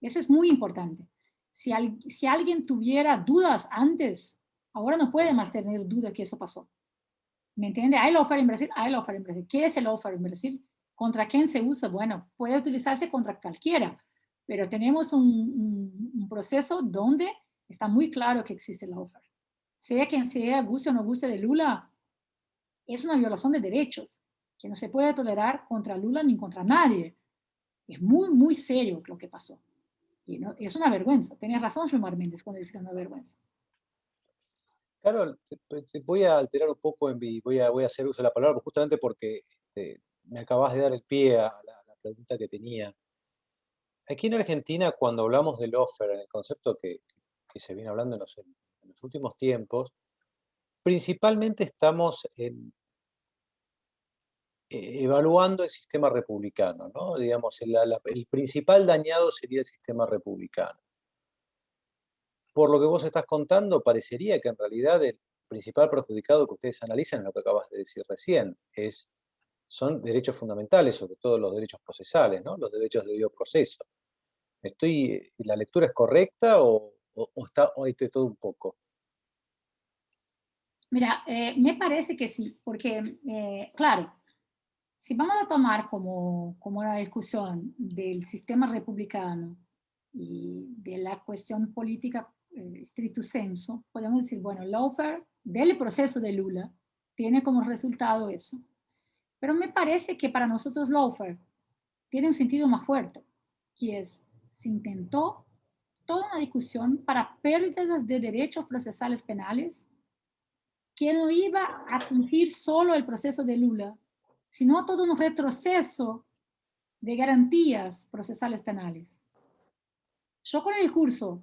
Eso es muy importante. Si alguien tuviera dudas antes, ahora no puede más tener duda que eso pasó. ¿Me entiende? Hay lawfare en Brasil, hay lawfare en Brasil. ¿Qué es el lawfare en Brasil? ¿Contra quién se usa? Bueno, puede utilizarse contra cualquiera, pero tenemos un proceso donde está muy claro que existe el lawfare. Sea quien sea, guste o no guste de Lula, es una violación de derechos que no se puede tolerar contra Lula ni contra nadie. Es muy, muy serio lo que pasó. Y no, es una vergüenza. Tenía razón Gilmar Méndez cuando dice que es una vergüenza. Carol, te voy a alterar un poco, voy a hacer uso de la palabra justamente porque me acabas de dar el pie a la pregunta que tenía. Aquí en Argentina, cuando hablamos del offer, en el concepto que se viene hablando en los últimos tiempos, principalmente estamos evaluando el sistema republicano, ¿no? Digamos, el principal dañado sería el sistema republicano. Por lo que vos estás contando, parecería que en realidad el principal perjudicado que ustedes analizan es lo que acabas de decir recién, son derechos fundamentales, sobre todo los derechos procesales, ¿no? Los derechos de debido proceso. ¿La lectura es correcta o hay de todo un poco? Mira, me parece que sí, porque, claro, si vamos a tomar como una discusión del sistema republicano y de la cuestión política stricto sensu, podemos decir, bueno, el lawfare del proceso de Lula tiene como resultado eso. Pero me parece que para nosotros lawfare tiene un sentido más fuerte, que es, se intentó toda una discusión para pérdidas de derechos procesales penales que no iba a cumplir solo el proceso de Lula, sino todo un retroceso de garantías procesales penales. Yo con el discurso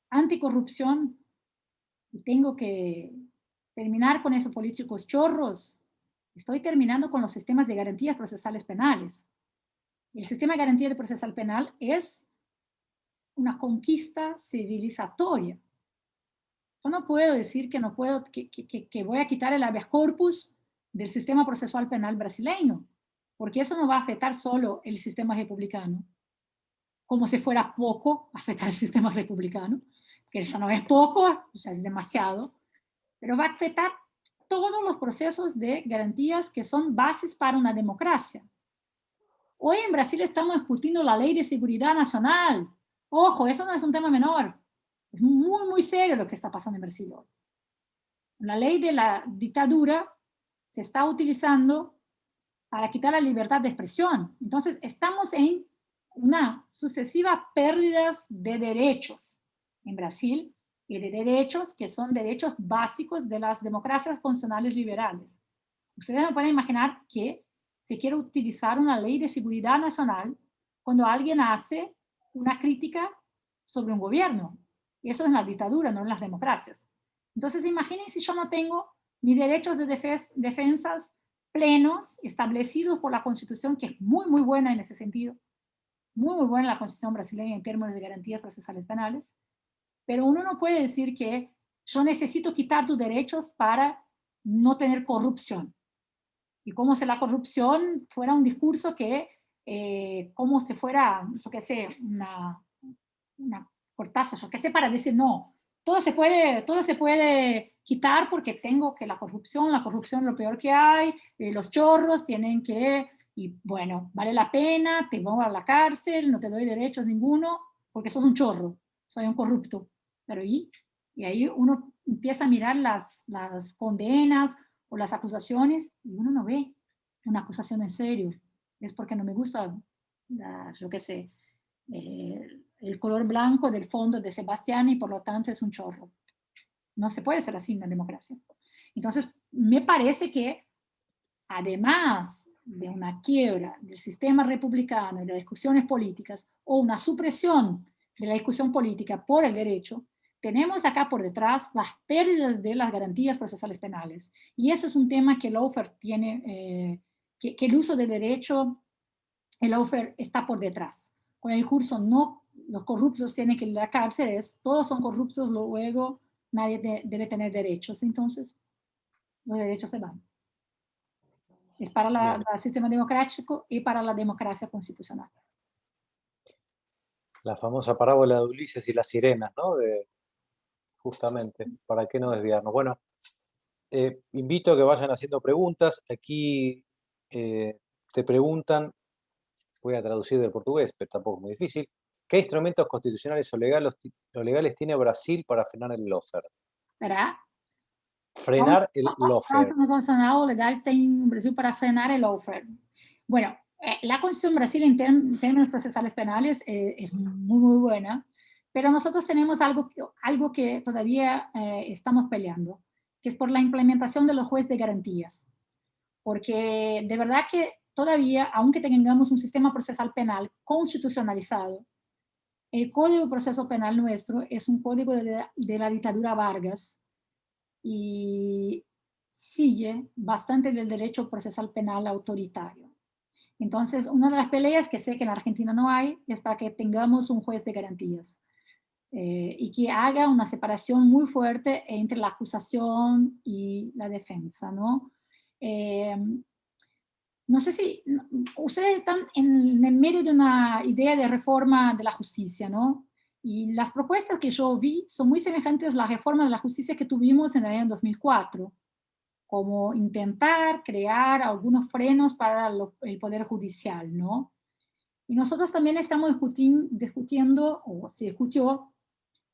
anticorrupción, y tengo que terminar con esos políticos chorros, estoy terminando con los sistemas de garantías procesales penales. El sistema de garantía de procesal penal es una conquista civilizatoria. Yo no puedo decir que no puedo, que voy a quitar el habeas corpus del sistema procesal penal brasileño, porque eso no va a afectar solo el sistema republicano, como si fuera poco afectar el sistema republicano, que ya no es poco, ya es demasiado, pero va a afectar todos los procesos de garantías que son bases para una democracia. Hoy en Brasil estamos discutiendo la ley de seguridad nacional. Ojo, eso no es un tema menor. Es muy, muy serio lo que está pasando en Brasil hoy. La ley de la dictadura se está utilizando para quitar la libertad de expresión. Entonces, estamos en una sucesiva pérdidas de derechos en Brasil y de derechos que son derechos básicos de las democracias constitucionales liberales. Ustedes no pueden imaginar que se quiere utilizar una ley de seguridad nacional cuando alguien hace una crítica sobre un gobierno. Y eso es en la dictadura, no en las democracias. Entonces, imaginen si yo no tengo mis derechos de defensas plenos establecidos por la Constitución, que es muy, muy buena en ese sentido, muy, muy buena la Constitución brasileña en términos de garantías procesales penales, pero uno no puede decir que yo necesito quitar tus derechos para no tener corrupción. Y como si la corrupción fuera un discurso que, como si fuera, yo qué sé, una cortaza, yo qué sé, para decir, no, todo se puede quitar porque tengo que la corrupción es lo peor que hay, los chorros tienen que, y bueno, vale la pena, te pongo a la cárcel, no te doy derechos ninguno, porque sos un chorro, soy un corrupto. Pero ¿y? Y ahí uno empieza a mirar las condenas o las acusaciones y uno no ve una acusación en serio. Es porque no me gusta, yo qué sé, el color blanco del fondo de Sebastián y por lo tanto es un chorro. No se puede ser así en la democracia. Entonces, me parece que además de una quiebra del sistema republicano y de las discusiones políticas o una supresión de la discusión política por el derecho, tenemos acá por detrás las pérdidas de las garantías procesales penales. Y eso es un tema que el lawfare tiene, que el uso del derecho, el lawfare está por detrás. Con el discurso no, los corruptos tienen que ir a la cárcel, todos son corruptos, luego nadie debe tener derechos, entonces los derechos se van. Es para el sistema democrático y para la democracia constitucional. La famosa parábola de Ulises y las sirenas, ¿no? Justamente, ¿para qué no desviarnos? Bueno, invito a que vayan haciendo preguntas. Aquí te preguntan, voy a traducir de portugués, pero tampoco es muy difícil. ¿Qué instrumentos constitucionales o legales tiene Brasil para frenar el lawfare? ¿Verdad? Frenar el lawfare. Constitucional o legales tem en Brasil para frenar el lawfare. Bueno, la Constitución de Brasil en términos procesales penales es muy buena, pero nosotros tenemos algo que todavía estamos peleando, que es por la implementación de los jueces de garantías. Porque de verdad que todavía, aunque tengamos un sistema procesal penal constitucionalizado, el Código de Proceso Penal nuestro es un código de la dictadura Vargas y sigue bastante del derecho procesal penal autoritario. Entonces, una de las peleas que sé que en Argentina no hay es para que tengamos un juez de garantías y que haga una separación muy fuerte entre la acusación y la defensa, ¿no? No sé si ustedes están en el medio de una idea de reforma de la justicia, ¿no? Y las propuestas que yo vi son muy semejantes a la reforma de la justicia que tuvimos en el año 2004, como intentar crear algunos frenos para el Poder Judicial, ¿no? Y nosotros también estamos discutiendo, o se discutió,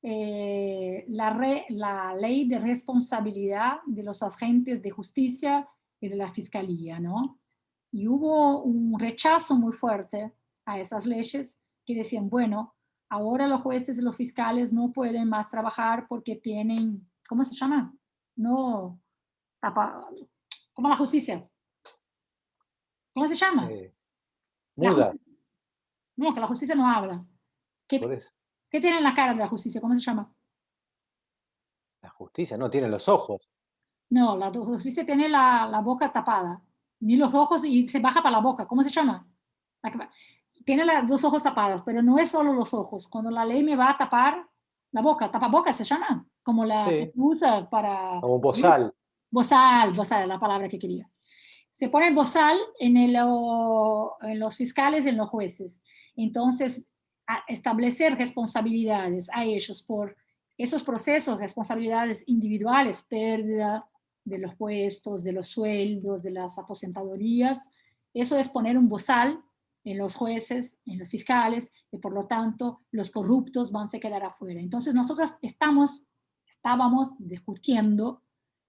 la ley de responsabilidad de los agentes de justicia y de la fiscalía, ¿no? Y hubo un rechazo muy fuerte a esas leyes que decían, bueno, ahora los jueces y los fiscales no pueden más trabajar porque tienen, ¿cómo se llama? No, como la justicia. ¿Cómo se llama? Muda. No, que la justicia no habla. ¿Qué tiene en la cara de la justicia? ¿Cómo se llama? La justicia no tiene los ojos. No, la justicia tiene la boca tapada. Ni los ojos y se baja para la boca. ¿Cómo se llama? Tiene los ojos tapados, pero no es solo los ojos. Cuando la ley me va a tapar la boca, tapaboca se llama, como la que usa para... Como un bozal. Bozal es la palabra que quería. Se pone bozal en los fiscales y en los jueces. Entonces, establecer responsabilidades a ellos por esos procesos, responsabilidades individuales, pérdida de los puestos, de los sueldos, de las aposentadorías, eso es poner un bozal en los jueces, en los fiscales, y por lo tanto los corruptos van a quedar afuera. Entonces nosotros estábamos discutiendo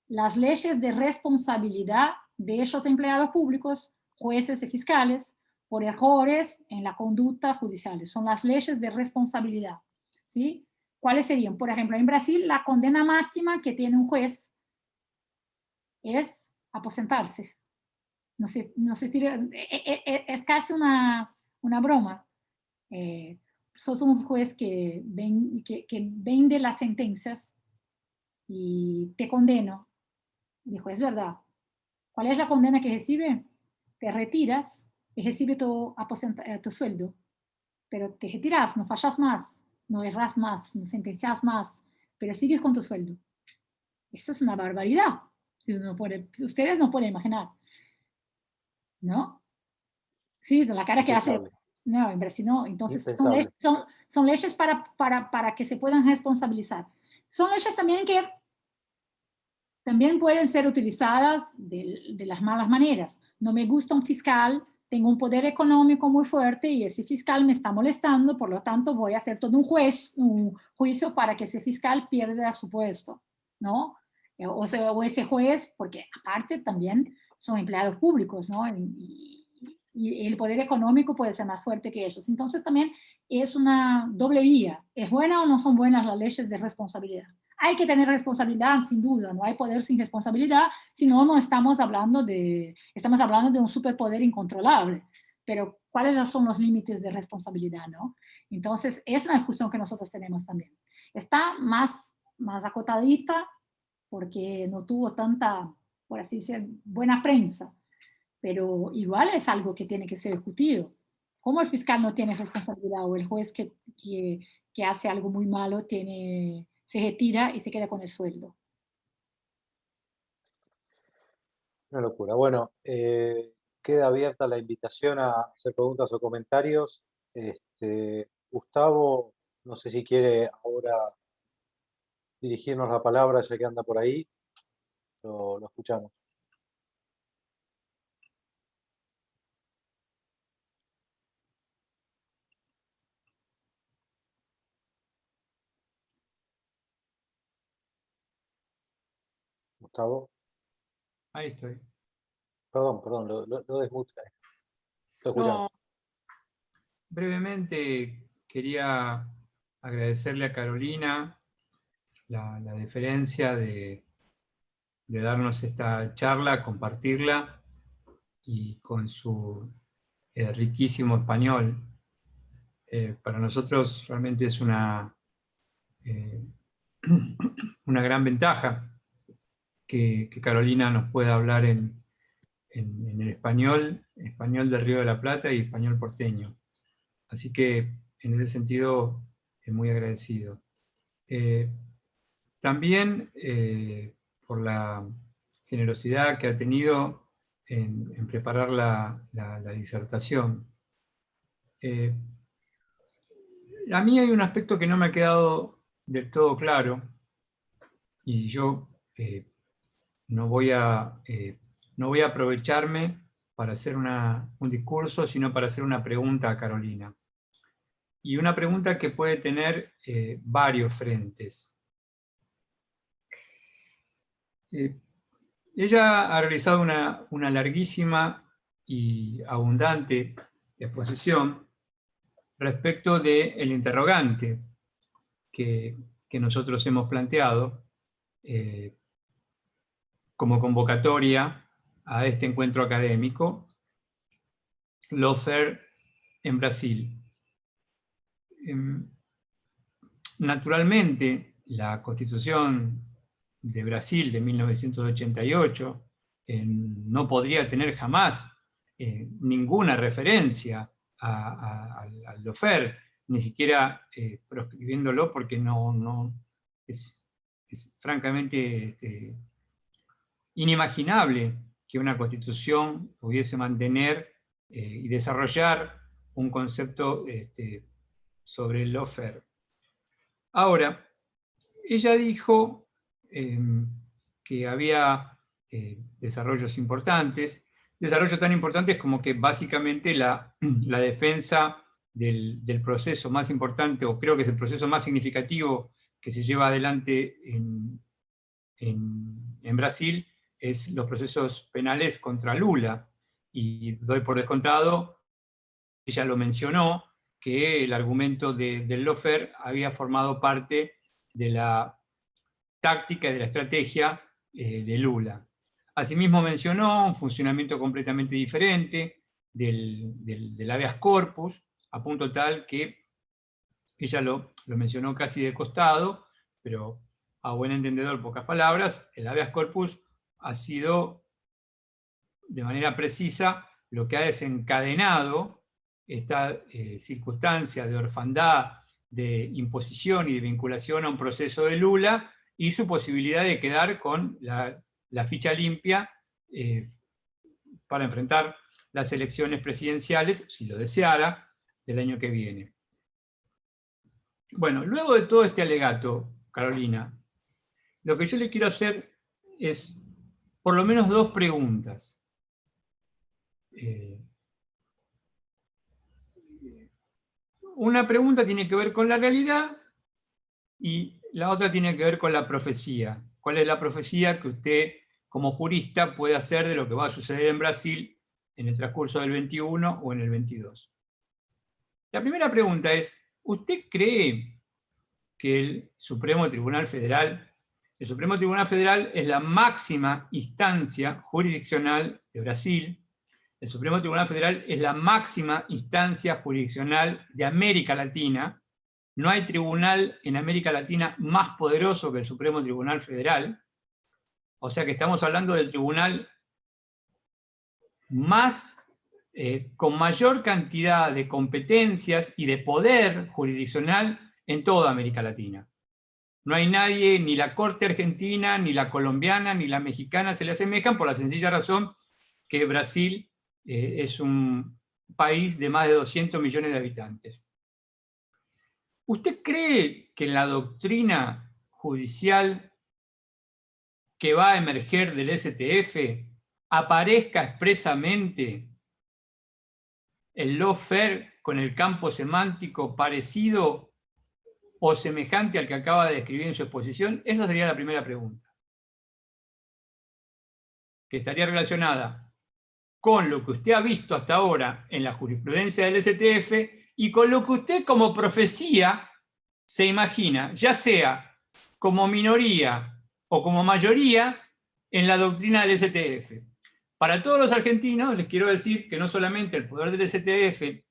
las leyes de responsabilidad de esos empleados públicos, jueces y fiscales, por errores en la conducta judicial. Son las leyes de responsabilidad, ¿sí? ¿Cuáles serían? Por ejemplo, en Brasil, la condena máxima que tiene un juez es aposentarse. Es casi una broma. Sos un juez que vende las sentencias y te condeno. Dijo, es verdad. ¿Cuál es la condena que recibe? Te retiras y recibes tu sueldo. Pero te retiras, no fallas más, no erras más, no sentencias más, pero sigues con tu sueldo. Eso es una barbaridad. Ustedes no pueden imaginar. ¿No? Sí, la cara que hace. No, en Brasil no. Entonces, son leyes para que se puedan responsabilizar. Son leyes también que también pueden ser utilizadas de las malas maneras. No me gusta un fiscal tengo un poder económico muy fuerte y ese fiscal me está molestando, por lo tanto voy a hacer todo un juicio para que ese fiscal pierda su puesto, ¿no? O ese juez, porque aparte también son empleados públicos, ¿no? Y el poder económico puede ser más fuerte que ellos. Entonces también es una doble vía. ¿Es buena o no son buenas las leyes de responsabilidad? Hay que tener responsabilidad, sin duda. No hay poder sin responsabilidad, si no, no estamos hablando de un superpoder incontrolable. Pero, ¿cuáles son los límites de responsabilidad, no? Entonces, es una discusión que nosotros tenemos también. Está más acotadita porque no tuvo tanta, por así decir, buena prensa. Pero igual es algo que tiene que ser discutido. ¿Cómo el fiscal no tiene responsabilidad o el juez que hace algo muy malo se retira y se queda con el sueldo? Una locura. Bueno, queda abierta la invitación a hacer preguntas o comentarios. Gustavo, no sé si quiere ahora dirigirnos la palabra, ya que anda por ahí. Lo escuchamos. Gustavo. Ahí estoy. Perdón, lo desmute. Lo escuchamos. No, brevemente quería agradecerle a Carolina la deferencia de darnos esta charla, compartirla, y con su riquísimo español. Para nosotros realmente es una gran ventaja que Carolina nos pueda hablar en el español del Río de la Plata y español porteño. Así que en ese sentido, muy agradecido. También por la generosidad que ha tenido en preparar la disertación. A mí hay un aspecto que no me ha quedado del todo claro, y yo no voy a aprovecharme para hacer un discurso, sino para hacer una pregunta a Carolina. Y una pregunta que puede tener varios frentes. Ella ha realizado una larguísima y abundante exposición respecto del interrogante que nosotros hemos planteado como convocatoria a este encuentro académico, Lawfare en Brasil. Naturalmente, la Constitución de Brasil de 1988 no podría tener jamás ninguna referencia al lawfare, ni siquiera proscribiéndolo, porque es francamente inimaginable que una Constitución pudiese mantener y desarrollar un concepto sobre el lawfare. Ahora, ella dijo que había desarrollos importantes, desarrollos tan importantes como que básicamente la defensa del proceso más importante, o creo que es el proceso más significativo que se lleva adelante en Brasil, es los procesos penales contra Lula. Y doy por descontado, ella lo mencionó, que el argumento del lawfare había formado parte de la táctica y de la estrategia de Lula. Asimismo mencionó un funcionamiento completamente diferente del habeas corpus, a punto tal que ella lo mencionó casi de costado, pero a buen entendedor, pocas palabras, el habeas corpus ha sido de manera precisa lo que ha desencadenado esta circunstancia de orfandad, de imposición y de vinculación a un proceso de Lula, y su posibilidad de quedar con la ficha limpia para enfrentar las elecciones presidenciales, si lo deseara, del año que viene. Bueno, luego de todo este alegato, Carolina, lo que yo le quiero hacer es por lo menos dos preguntas. una pregunta tiene que ver con la realidad y la otra tiene que ver con la profecía. ¿Cuál es la profecía que usted, como jurista, puede hacer de lo que va a suceder en Brasil en el transcurso del 21 o en el 22? La primera pregunta es, ¿usted cree que el Supremo Tribunal Federal es la máxima instancia jurisdiccional de Brasil? El Supremo Tribunal Federal es la máxima instancia jurisdiccional de América Latina. No hay tribunal en América Latina más poderoso que el Supremo Tribunal Federal. O sea que estamos hablando del tribunal con mayor cantidad de competencias y de poder jurisdiccional en toda América Latina. No hay nadie, ni la Corte Argentina, ni la colombiana, ni la mexicana se le asemejan, por la sencilla razón que Brasil es un país de más de 200 millones de habitantes. ¿Usted cree que en la doctrina judicial que va a emerger del STF aparezca expresamente el lawfare con el campo semántico parecido o semejante al que acaba de describir en su exposición? Esa sería la primera pregunta, que estaría relacionada con lo que usted ha visto hasta ahora en la jurisprudencia del STF y con lo que usted como profecía se imagina, ya sea como minoría o como mayoría, en la doctrina del STF. Para todos los argentinos les quiero decir que no solamente el poder del STF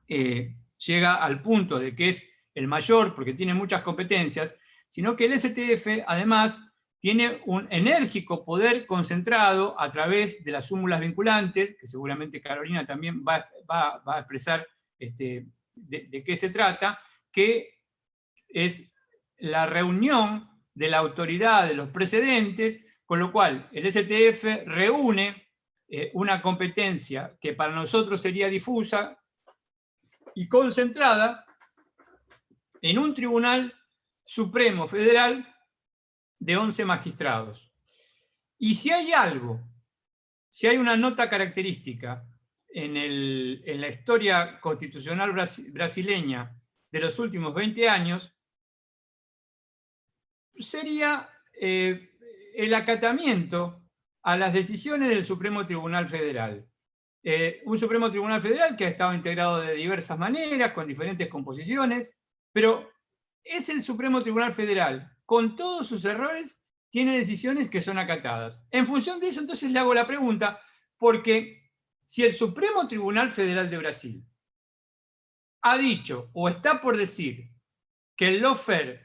llega al punto de que es el mayor porque tiene muchas competencias, sino que el STF además tiene un enérgico poder concentrado a través de las súmulas vinculantes, que seguramente Carolina también va a expresar de qué se trata, que es la reunión de la autoridad de los precedentes, con lo cual el STF reúne una competencia que para nosotros sería difusa y concentrada en un Tribunal Supremo Federal de 11 magistrados. Y si hay algo, si hay una nota característica en la historia constitucional brasileña de los últimos 20 años, sería el acatamiento a las decisiones del Supremo Tribunal Federal. Un Supremo Tribunal Federal que ha estado integrado de diversas maneras, con diferentes composiciones, pero es el Supremo Tribunal Federal, con todos sus errores, tiene decisiones que son acatadas. En función de eso, entonces le hago la pregunta, porque si el Supremo Tribunal Federal de Brasil ha dicho o está por decir que el lawfare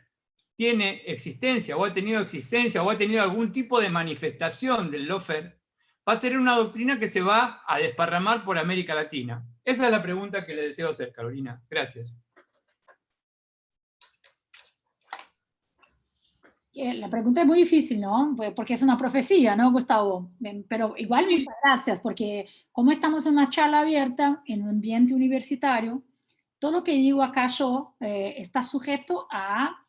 tiene existencia o ha tenido existencia o ha tenido algún tipo de manifestación del lawfare, va a ser una doctrina que se va a desparramar por América Latina. Esa es la pregunta que le deseo hacer, Carolina. Gracias. La pregunta es muy difícil, ¿no? Porque es una profecía, ¿no, Gustavo? Pero igual, Sí. muchas gracias, porque como estamos en una charla abierta, en un ambiente universitario, todo lo que digo acá yo está sujeto a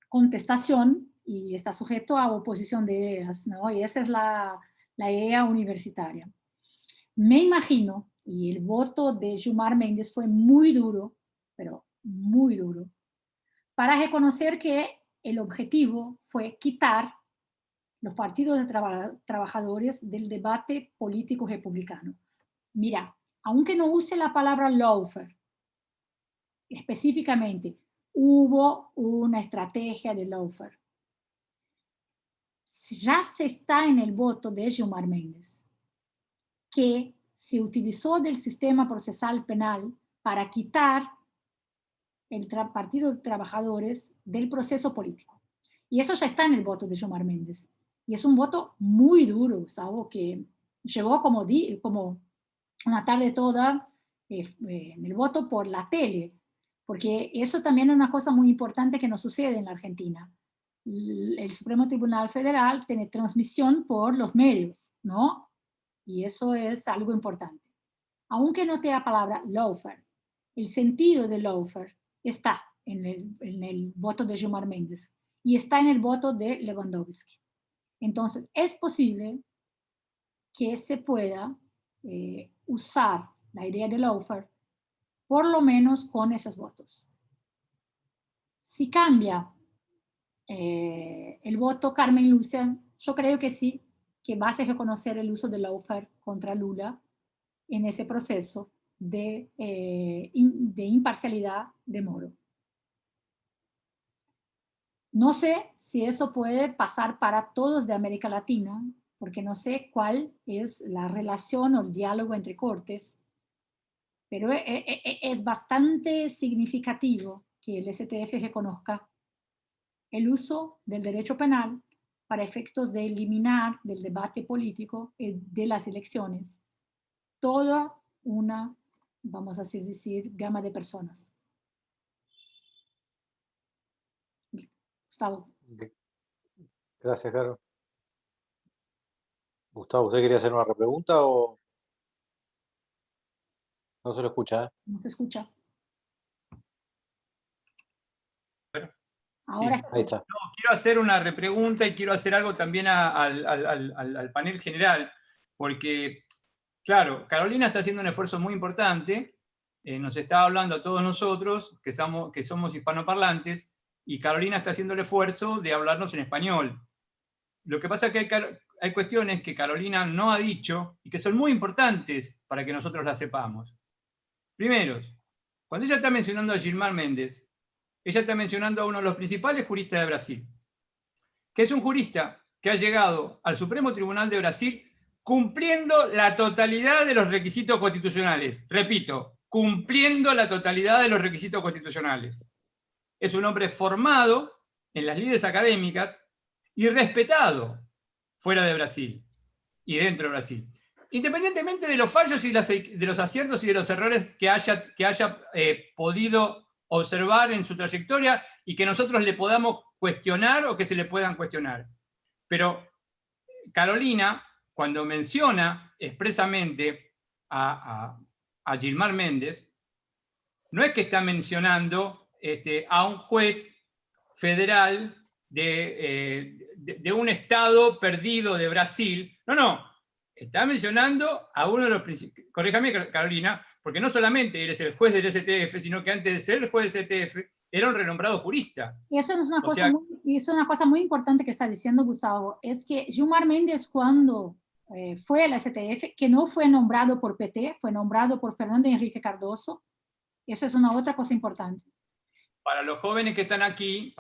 contestación y está sujeto a oposición de ideas, ¿no? Y esa es la idea universitaria. Me imagino, y el voto de Gilmar Mendes fue muy duro, pero muy duro, para reconocer que el objetivo fue quitar los partidos de trabajadores del debate político republicano. Mira, aunque no use la palabra lawfare, específicamente, hubo una estrategia de lawfare. Ya se está en el voto de Gilmar Mendes, que se utilizó del sistema procesal penal para quitar el Partido de Trabajadores del proceso político. Y eso ya está en el voto de Gilmar Mendes. Y es un voto muy duro, Gustavo, que llegó como una tarde toda en el voto por la tele, porque eso también es una cosa muy importante que nos sucede en la Argentina. El Supremo Tribunal Federal tiene transmisión por los medios, ¿no? Y eso es algo importante. Aunque no tenga palabra lawfare, el sentido de lawfare está en el voto de Gilmar Mendes y está en el voto de Lewandowski. Entonces, es posible que se pueda usar la idea de lawfare por lo menos con esos votos. Si cambia el voto Carmen Lúcia, yo creo que sí, que vas a reconocer el uso del lawfare contra Lula en ese proceso de imparcialidad de Moro. No sé si eso puede pasar para todos de América Latina, porque no sé cuál es la relación o el diálogo entre cortes, pero es bastante significativo que el STF reconozca el uso del derecho penal para efectos de eliminar del debate político de las elecciones toda una, vamos a decir, gama de personas. Gustavo. Gracias, Caro. Gustavo, ¿usted quería hacer una repregunta o no se lo escucha? ¿Eh? No se escucha. Bueno, ahora sí. Ahí está. No, quiero hacer una repregunta y quiero hacer algo también al panel general, porque, claro, Carolina está haciendo un esfuerzo muy importante, nos está hablando a todos nosotros, que somos hispanoparlantes, y Carolina está haciendo el esfuerzo de hablarnos en español. Lo que pasa es que hay cuestiones que Carolina no ha dicho y que son muy importantes para que nosotros las sepamos. Primero, cuando ella está mencionando a Gilmar Méndez, ella está mencionando a uno de los principales juristas de Brasil, que es un jurista que ha llegado al Supremo Tribunal de Brasil cumpliendo la totalidad de los requisitos constitucionales. Repito, cumpliendo la totalidad de los requisitos constitucionales. Es un hombre formado en las lides académicas y respetado fuera de Brasil y dentro de Brasil. Independientemente de los fallos y de los aciertos y de los errores que haya podido observar en su trayectoria y que nosotros le podamos cuestionar o que se le puedan cuestionar. Pero Carolina, cuando menciona expresamente a Gilmar Méndez, no es que está mencionando a un juez federal de un estado perdido de Brasil. No. Está mencionando a uno de los principales. Corríjame, Carolina, porque no solamente eres el juez del STF, sino que antes de ser el juez del STF, era un renombrado jurista. Y eso es una cosa muy importante que está diciendo Gustavo, es que Gilmar Méndez cuando fue al STF, que no fue nombrado por PT, fue nombrado por Fernando Henrique Cardoso, eso es una otra cosa importante. Para los jóvenes que están aquí,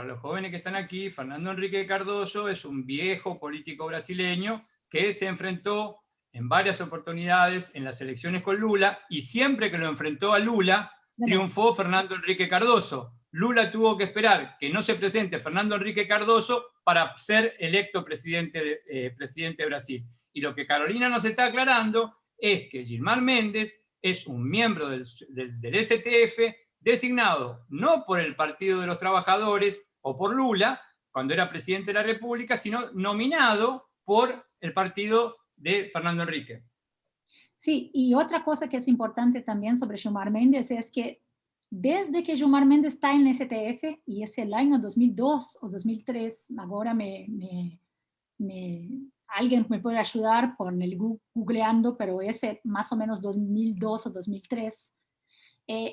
Fernando Henrique Cardoso es un viejo político brasileño que se enfrentó en varias oportunidades en las elecciones con Lula, y siempre que lo enfrentó a Lula, triunfó Fernando Henrique Cardoso. Lula tuvo que esperar que no se presente Fernando Henrique Cardoso para ser electo presidente de Brasil. Y lo que Carolina nos está aclarando es que Gilmar Méndez es un miembro del STF designado no por el Partido de los Trabajadores o por Lula, cuando era presidente de la República, sino nominado por el partido de Fernando Henrique. Sí, y otra cosa que es importante también sobre Gilmar Méndez es que desde que Gilmar Méndez está en el STF, y es el año 2002 o 2003, ahora alguien me puede ayudar con el googleando, pero es más o menos 2002 o 2003,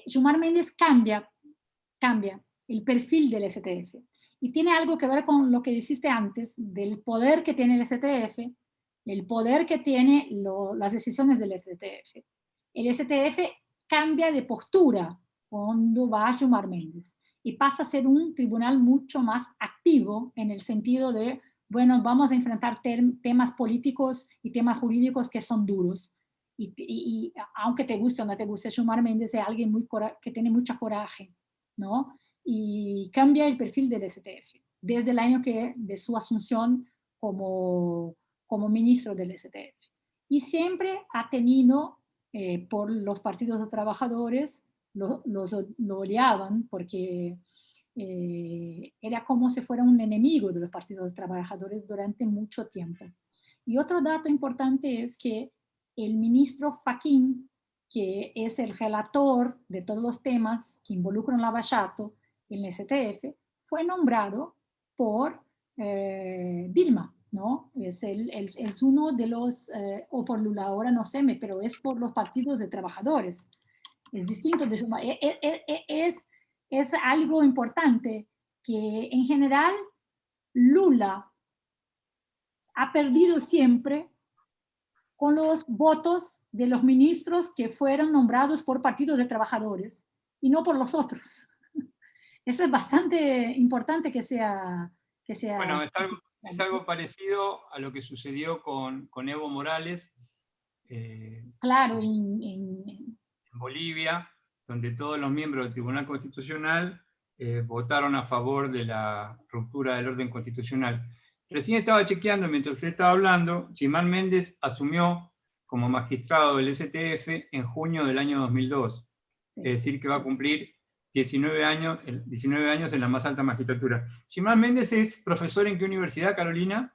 Gilmar Méndez cambia el perfil del STF. Y tiene algo que ver con lo que dijiste antes, del poder que tiene el STF, el poder que tiene las decisiones del STF. El STF cambia de postura cuando va a Gilmar Méndez y pasa a ser un tribunal mucho más activo en el sentido de, bueno, vamos a enfrentar temas políticos y temas jurídicos que son duros. Y aunque te guste o no te guste, Gilmar Méndez es alguien que tiene mucha coraje, ¿no? Y cambia el perfil del STF desde el año de su asunción como ministro del STF. Y siempre ha tenido, por los partidos de trabajadores, lo odiaban porque era como si fuera un enemigo de los partidos de trabajadores durante mucho tiempo. Y otro dato importante es que el ministro Fachin, que es el relator de todos los temas que involucran Lava Jato en el STF, fue nombrado por Dilma, ¿no? Es uno de los, o por Lula, ahora no sé, pero es por los partidos de trabajadores. es distinto de Gilmar. Es algo importante que en general Lula ha perdido siempre con los votos de los ministros que fueron nombrados por partidos de trabajadores y no por los otros. Eso es bastante importante que sea... Bueno, es algo parecido a lo que sucedió con Evo Morales. Claro, en Bolivia, donde todos los miembros del Tribunal Constitucional votaron a favor de la ruptura del orden constitucional. Recién estaba chequeando, mientras usted estaba hablando, Gilmar Méndez asumió como magistrado del STF en junio del año 2002. Es decir, que va a cumplir 19 años en la más alta magistratura. Gilmar Méndez es profesor ¿en qué universidad, Carolina?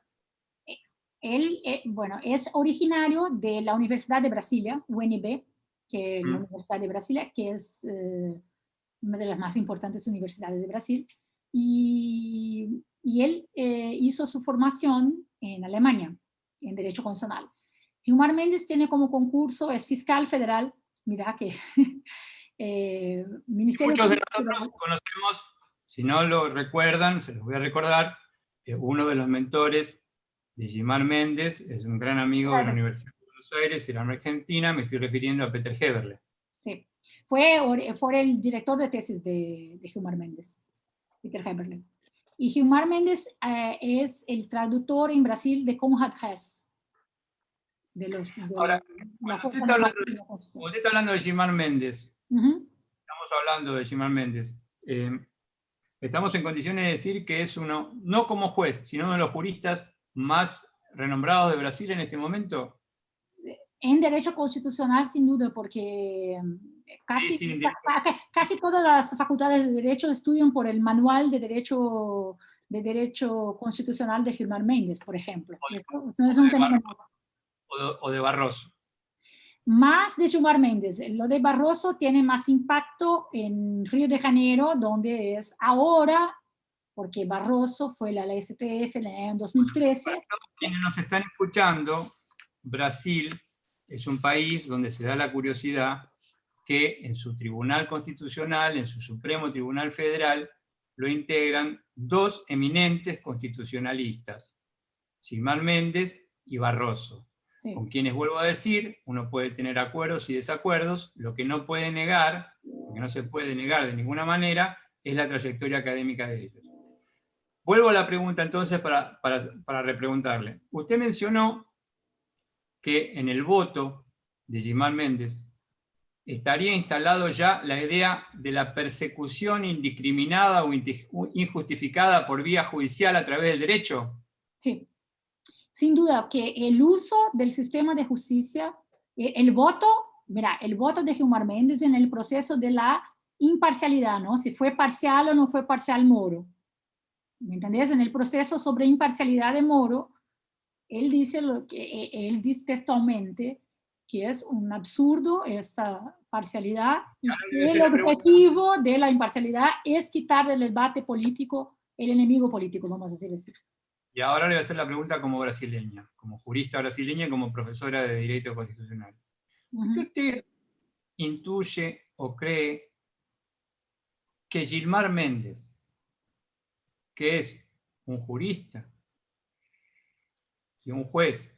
Él, bueno, es originario de la Universidad de Brasilia, UNB, que es la Universidad de Brasilia, que es una de las más importantes universidades de Brasil, y él hizo su formación en Alemania, en Derecho Constitucional. Gilmar Méndez tiene como concurso, es fiscal federal, mira que... Ministerio Muchos de nosotros conocemos, si no lo recuerdan, se los voy a recordar, uno de los mentores de Gilmar Méndez es un gran amigo de la Universidad de Buenos Aires, en Argentina, me estoy refiriendo a Peter Heberle. Sí, fue el director de tesis de Gilmar Méndez, Peter Heberle. Y Gilmar Méndez es el traductor en Brasil de Conrad Hess. Ahora, cuando usted está hablando de Gilmar Méndez, estamos hablando de Gilmar Méndez, estamos en condiciones de decir que es uno, no como juez, sino uno de los juristas más renombrados de Brasil en este momento. En derecho constitucional, sin duda, porque casi todas las facultades de derecho estudian por el manual de derecho constitucional de Gilmar Méndez, por ejemplo. Eso es un tema o de Barroso. Más de Gilmar Méndez. Lo de Barroso tiene más impacto en Río de Janeiro, donde es ahora, porque Barroso fue la STF en el año 2013. Para quienes nos están escuchando, Brasil es un país donde se da la curiosidad que en su Tribunal Constitucional, en su Supremo Tribunal Federal, lo integran dos eminentes constitucionalistas, Gilmar Méndez y Barroso. Sí. Con quienes, vuelvo a decir, uno puede tener acuerdos y desacuerdos, lo que no puede negar, lo que no se puede negar de ninguna manera, es la trayectoria académica de ellos. Vuelvo a la pregunta entonces para repreguntarle. Usted mencionó que en el voto de Gilmar Méndez estaría instalado ya la idea de la persecución indiscriminada o injustificada por vía judicial a través del derecho. Sí. Sin duda que el uso del sistema de justicia, el voto de Gilmar Méndez en el proceso de la imparcialidad, ¿no? Si fue parcial o no fue parcial Moro. ¿Me entendés? En el proceso sobre imparcialidad de Moro, él dice textualmente que es un absurdo esta parcialidad y que el objetivo de la imparcialidad es quitar del debate político el enemigo político, vamos a decir así. Y ahora le voy a hacer la pregunta como brasileña, como jurista brasileña y como profesora de Derecho Constitucional. ¿Qué usted intuye o cree que Gilmar Méndez, que es un jurista y un juez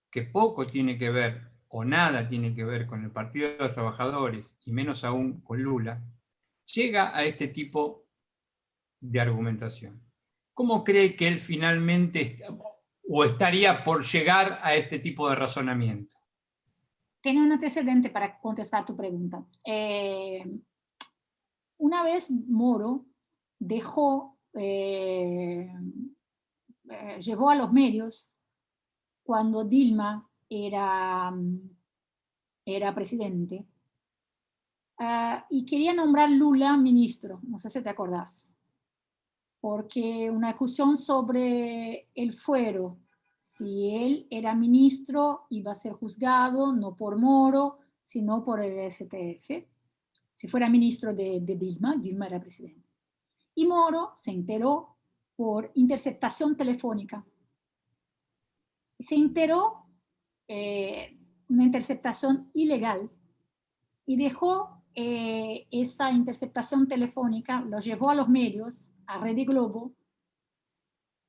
que poco tiene que ver o nada tiene que ver con el Partido de los Trabajadores y menos aún con Lula, llega a este tipo de argumentación? ¿Cómo cree que él finalmente o estaría por llegar a este tipo de razonamiento? Tiene un antecedente para contestar tu pregunta. Una vez Moro llevó a los medios cuando Dilma era presidente y quería nombrar Lula ministro, no sé si te acordás. Porque una discusión sobre el fuero, si él era ministro, iba a ser juzgado no por Moro, sino por el STF. Si fuera ministro de Dilma, Dilma era presidente. Y Moro se enteró por interceptación telefónica. Se enteró una interceptación ilegal y dejó esa interceptación telefónica, lo llevó a los medios, a Rede Globo,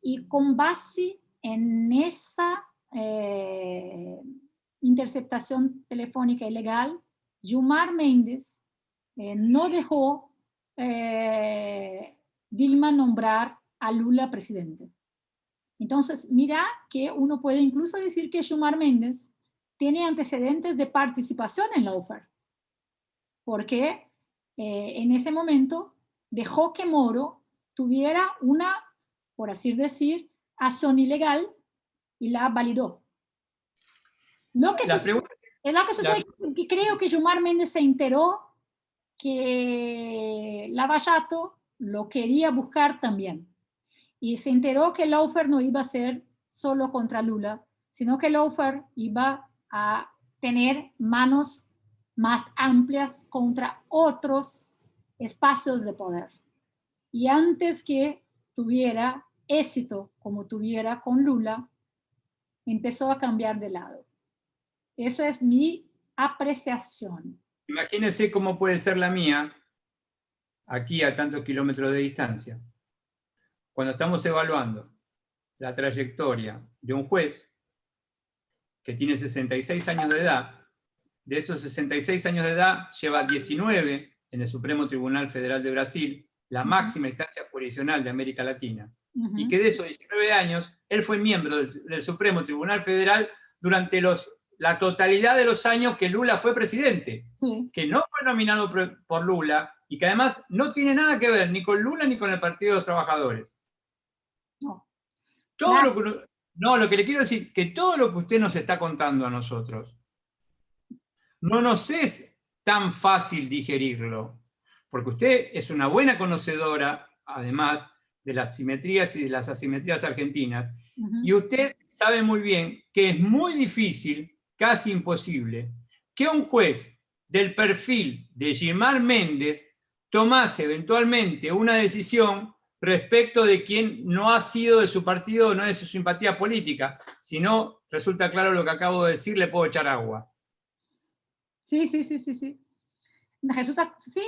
y con base en esa interceptación telefónica ilegal, Gilmar Mendes no dejó Dilma nombrar a Lula presidente. Entonces, mira que uno puede incluso decir que Gilmar Mendes tiene antecedentes de participación en la lawfare, porque en ese momento dejó que Moro tuviera una, por así decir, acción ilegal y la validó. Lo que sucede es que creo que Gilmar Mendes se enteró que Lava Jato lo quería buscar también. Y se enteró que el lawfare no iba a ser solo contra Lula, sino que el lawfare iba a tener manos más amplias contra otros espacios de poder. Y antes que tuviera éxito como tuviera con Lula, empezó a cambiar de lado. Eso es mi apreciación. Imagínense cómo puede ser la mía aquí a tantos kilómetros de distancia. Cuando estamos evaluando la trayectoria de un juez que tiene 66 años de edad, de esos 66 años de edad lleva 19 en el Supremo Tribunal Federal de Brasil, la máxima instancia jurisdiccional de América Latina, y que de esos 19 años, él fue miembro del Supremo Tribunal Federal durante la totalidad de los años que Lula fue presidente, que no fue nominado por Lula, y que además no tiene nada que ver ni con Lula ni con el Partido de los Trabajadores. No. Lo que le quiero decir, que todo lo que usted nos está contando a nosotros, no nos es tan fácil digerirlo, porque usted es una buena conocedora, además, de las simetrías y de las asimetrías argentinas, y usted sabe muy bien que es muy difícil, casi imposible, que un juez del perfil de Gilmar Mendes tomase eventualmente una decisión respecto de quien no ha sido de su partido, no es de su simpatía política. Si no, resulta claro lo que acabo de decir, le puedo echar agua. Sí. Resulta, sí,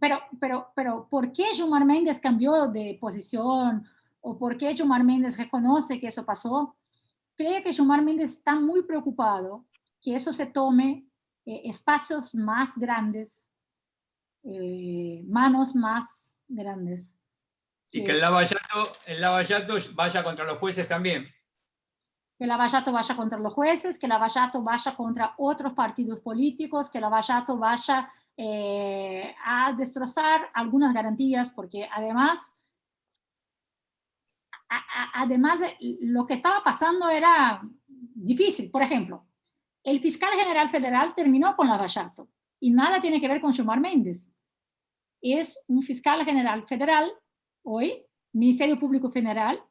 pero ¿por qué Gilmar Mendes cambió de posición? ¿O por qué Gilmar Mendes reconoce que eso pasó? Creo que Gilmar Mendes está muy preocupado que eso se tome espacios más grandes, manos más grandes. Y que el Lava Jato vaya contra los jueces también. Que Lava Jato vaya contra los jueces, que Lava Jato vaya contra otros partidos políticos, que Lava Jato vaya a destrozar algunas garantías, porque además lo que estaba pasando era difícil. Por ejemplo, el fiscal general federal terminó con Lava Jato y nada tiene que ver con Gilmar Mendes. Es un fiscal general federal, hoy, Ministerio Público Federal,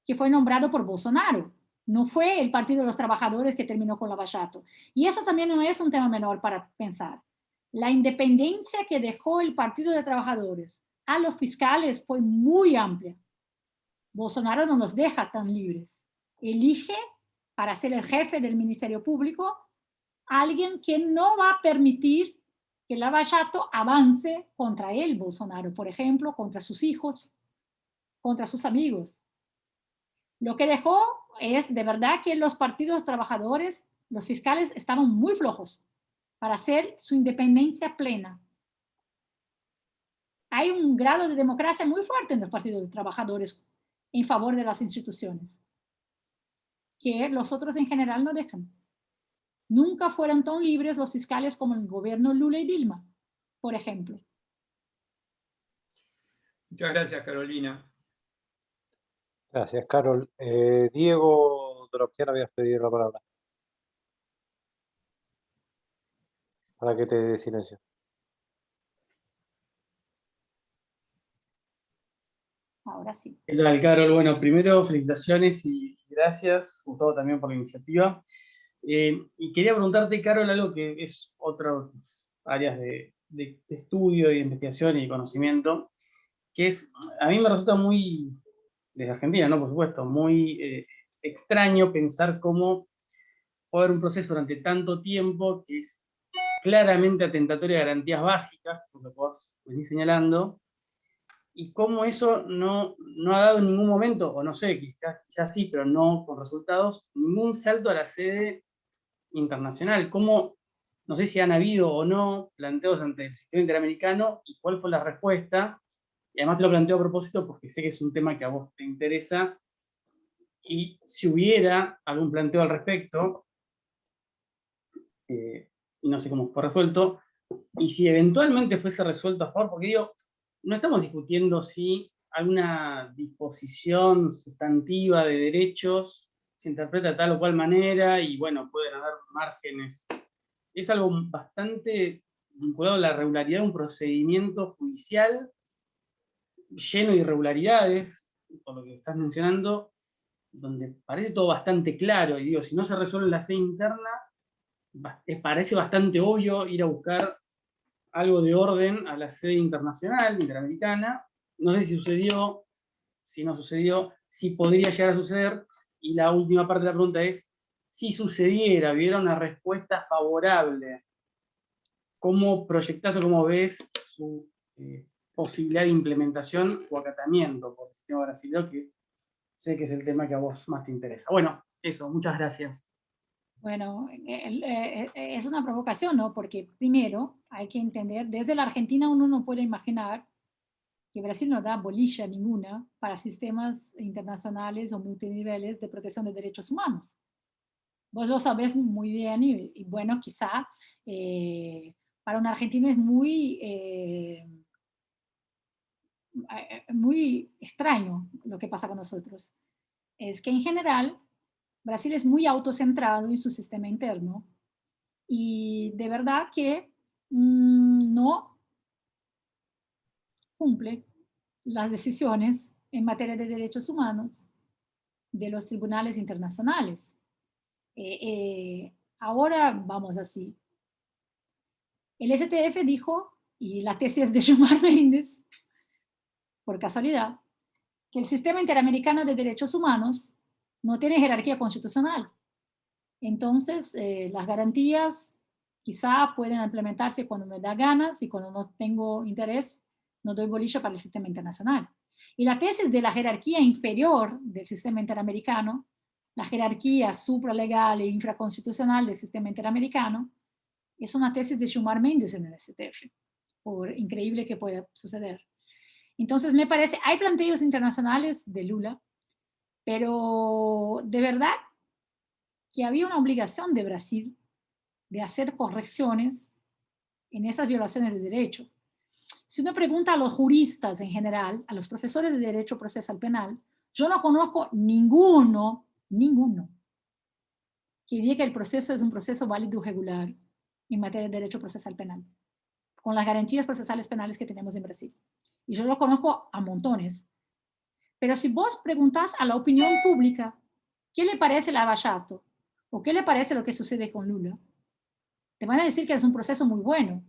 que fue nombrado por Bolsonaro. No fue el Partido de los Trabajadores que terminó con Lava Jato. Y eso también no es un tema menor para pensar. La independencia que dejó el Partido de Trabajadores a los fiscales fue muy amplia. Bolsonaro no los deja tan libres. Elige para ser el jefe del Ministerio Público a alguien que no va a permitir que Lava Jato avance contra él, Bolsonaro, por ejemplo, contra sus hijos, contra sus amigos. Lo que dejó es de verdad que los partidos trabajadores, los fiscales, estaban muy flojos para hacer su independencia plena. Hay un grado de democracia muy fuerte en los partidos de trabajadores en favor de las instituciones, que los otros en general no dejan. Nunca fueron tan libres los fiscales como el gobierno Lula y Dilma, por ejemplo. Muchas gracias, Carolina. Gracias, Carol. Diego Doropian, habías pedido la palabra. Para que te dé silencio. Ahora sí. ¿Qué tal, Carol? Bueno, primero felicitaciones y gracias, Gustavo, también por la iniciativa. Y quería preguntarte, Carol, algo que es otras áreas de estudio, de investigación y conocimiento, que es, a mí me resulta muy, desde Argentina, ¿no? Por supuesto, muy extraño pensar cómo puede haber un proceso durante tanto tiempo que es claramente atentatoria de garantías básicas, por lo que vos venís señalando, y cómo eso no ha dado en ningún momento, o no sé, quizás sí, pero no con resultados, ningún salto a la sede internacional. Cómo, no sé si han habido o no planteos ante el sistema interamericano y cuál fue la respuesta. Y además te lo planteo a propósito porque sé que es un tema que a vos te interesa, y si hubiera algún planteo al respecto, y no sé cómo fue resuelto, y si eventualmente fuese resuelto a favor, porque digo, no estamos discutiendo si alguna disposición sustantiva de derechos se interpreta de tal o cual manera, y bueno, pueden haber márgenes. Es algo bastante vinculado a la regularidad de un procedimiento judicial lleno de irregularidades, por lo que estás mencionando, donde parece todo bastante claro, y digo, si no se resuelve en la sede interna, parece bastante obvio ir a buscar algo de orden a la sede internacional, interamericana. No sé si sucedió, si no sucedió, si podría llegar a suceder. Y la última parte de la pregunta es, si sucediera, hubiera una respuesta favorable, ¿cómo proyectás o cómo ves su posibilidad de implementación o acatamiento por el sistema brasileño, que sé que es el tema que a vos más te interesa? Bueno, eso, muchas gracias. Bueno, es una provocación, ¿no? Porque primero hay que entender, desde la Argentina uno no puede imaginar que Brasil no da bolilla ninguna para sistemas internacionales o multiniveles de protección de derechos humanos. Vos lo sabés muy bien y bueno, quizá para un argentino es muy extraño lo que pasa con nosotros. Es que en general Brasil es muy autocentrado en su sistema interno y de verdad que no cumple las decisiones en materia de derechos humanos de los tribunales internacionales. Ahora vamos así. El STF dijo, y la tesis de Gilmar Mendes, por casualidad, que el sistema interamericano de derechos humanos no tiene jerarquía constitucional. Entonces, las garantías quizá pueden implementarse cuando me da ganas y cuando no tengo interés, no doy bolilla para el sistema internacional. Y la tesis de la jerarquía inferior del sistema interamericano, la jerarquía supralegal e infraconstitucional del sistema interamericano, es una tesis de Gilmar Mendes en el STF, por increíble que pueda suceder. Entonces, me parece, hay planteos internacionales de Lula, pero de verdad que había una obligación de Brasil de hacer correcciones en esas violaciones de derecho. Si uno pregunta a los juristas en general, a los profesores de Derecho Procesal Penal, yo no conozco ninguno que diga que el proceso es un proceso válido y regular en materia de Derecho Procesal Penal, con las garantías procesales penales que tenemos en Brasil. Y yo lo conozco a montones. Pero si vos preguntás a la opinión pública, ¿qué le parece Lava Jato? ¿O qué le parece lo que sucede con Lula? Te van a decir que es un proceso muy bueno,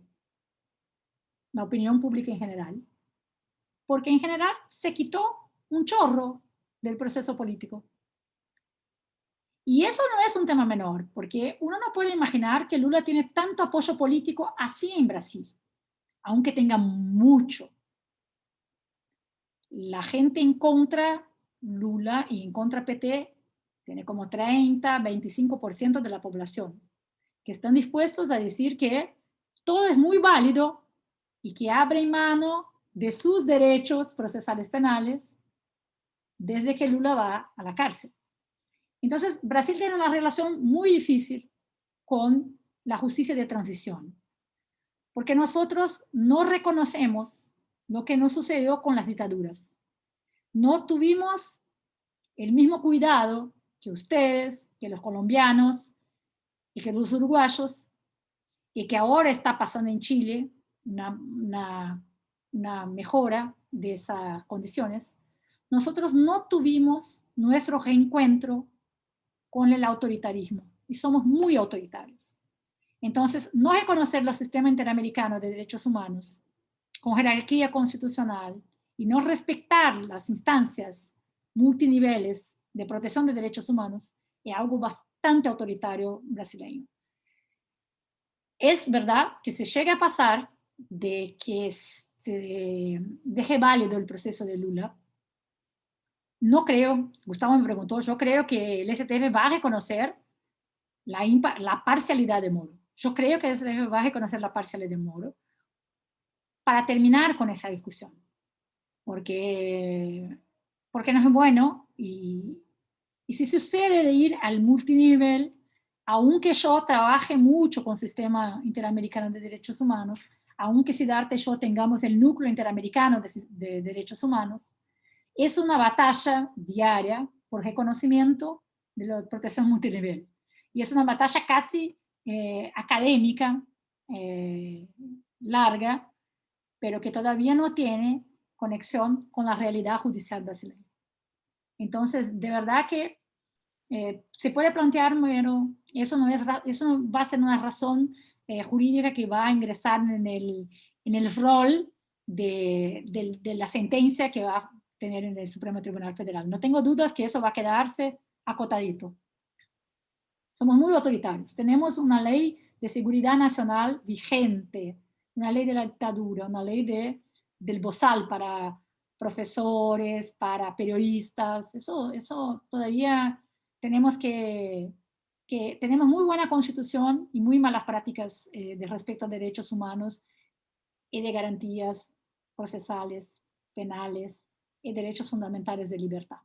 la opinión pública en general, porque en general se quitó un chorro del proceso político. Y eso no es un tema menor, porque uno no puede imaginar que Lula tiene tanto apoyo político así en Brasil, aunque tenga mucho. La gente en contra Lula y en contra PT tiene como 30, 25% de la población, que están dispuestos a decir que todo es muy válido y que abren mano de sus derechos procesales penales desde que Lula va a la cárcel. Entonces, Brasil tiene una relación muy difícil con la justicia de transición, porque nosotros no reconocemos lo que nos sucedió con las dictaduras. No tuvimos el mismo cuidado que ustedes, que los colombianos y que los uruguayos, y que ahora está pasando en Chile una mejora de esas condiciones. Nosotros no tuvimos nuestro reencuentro con el autoritarismo y somos muy autoritarios. Entonces, no reconocer los sistemas interamericanos de derechos humanos con jerarquía constitucional y no respetar las instancias multiniveles de protección de derechos humanos es algo bastante autoritario brasileño. Es verdad que se llega a pasar de que se deje válido el proceso de Lula. No creo, Gustavo me preguntó, yo creo que el STF va a reconocer la parcialidad de Moro. Yo creo que el STF va a reconocer la parcialidad de Moro para terminar con esa discusión. Porque no es bueno y si sucede de ir al multinivel, aunque yo trabaje mucho con el Sistema Interamericano de Derechos Humanos, aunque Siddhartha y yo tengamos el núcleo interamericano de derechos humanos, es una batalla diaria por reconocimiento de la protección multinivel. Y es una batalla casi académica, larga, pero que todavía no tiene conexión con la realidad judicial brasileña. Entonces, de verdad que se puede plantear, pero eso no va a ser una razón jurídica que va a ingresar en el rol de la sentencia que va a tener en el Supremo Tribunal Federal. No tengo dudas que eso va a quedarse acotadito. Somos muy autoritarios. Tenemos una ley de seguridad nacional vigente, una ley de la dictadura, una ley del bozal para profesores, para periodistas. Eso todavía tenemos tenemos muy buena constitución y muy malas prácticas de respecto a derechos humanos y de garantías procesales, penales y derechos fundamentales de libertad.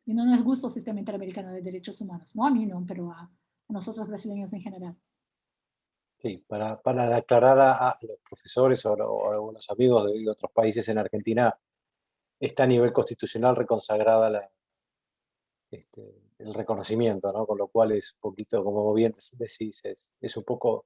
Y no nos gusta el Sistema Interamericano de Derechos Humanos. No a mí, no, pero a nosotros brasileños en general. Sí, para aclarar a los profesores o a los amigos de otros países, en Argentina está a nivel constitucional reconsagrada el reconocimiento, ¿no? Con lo cual es un poquito, como bien decís, es un poco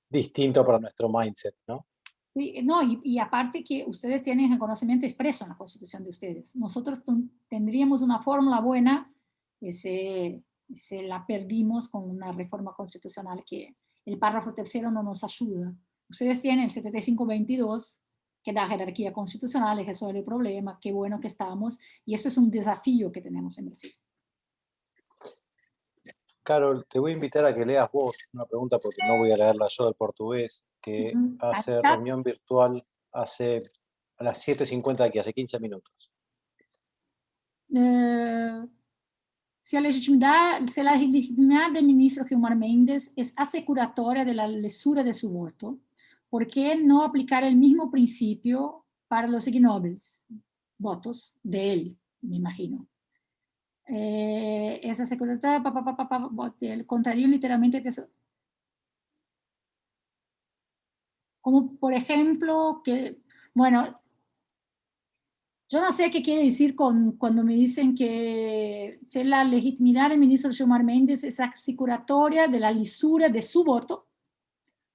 distinto para nuestro mindset, ¿no? Sí, no, y aparte que ustedes tienen reconocimiento expreso en la Constitución de ustedes. Nosotros tendríamos una fórmula buena que se la perdimos con una reforma constitucional que el párrafo tercero no nos ayuda. Ustedes tienen el 7522 que da jerarquía constitucional y resuelve el problema. Qué bueno que estamos. Y eso es un desafío que tenemos en Brasil. Carol, te voy a invitar a que leas vos una pregunta, porque no voy a leerla yo del portugués, que hace reunión virtual a las 7:50 aquí, hace 15 minutos. Se la legitimidad del ministro Gilmar Mendes es aseguratoria de la lisura de su voto, ¿por qué no aplicar el mismo principio para los ignobles votos de él, me imagino? Esa aseguratoria contraría literalmente, como por ejemplo, que, bueno, yo no sé qué quiere decir cuando me dicen que la legitimidad del ministro Gilmar Mendes es aseguratoria de la lisura de su voto,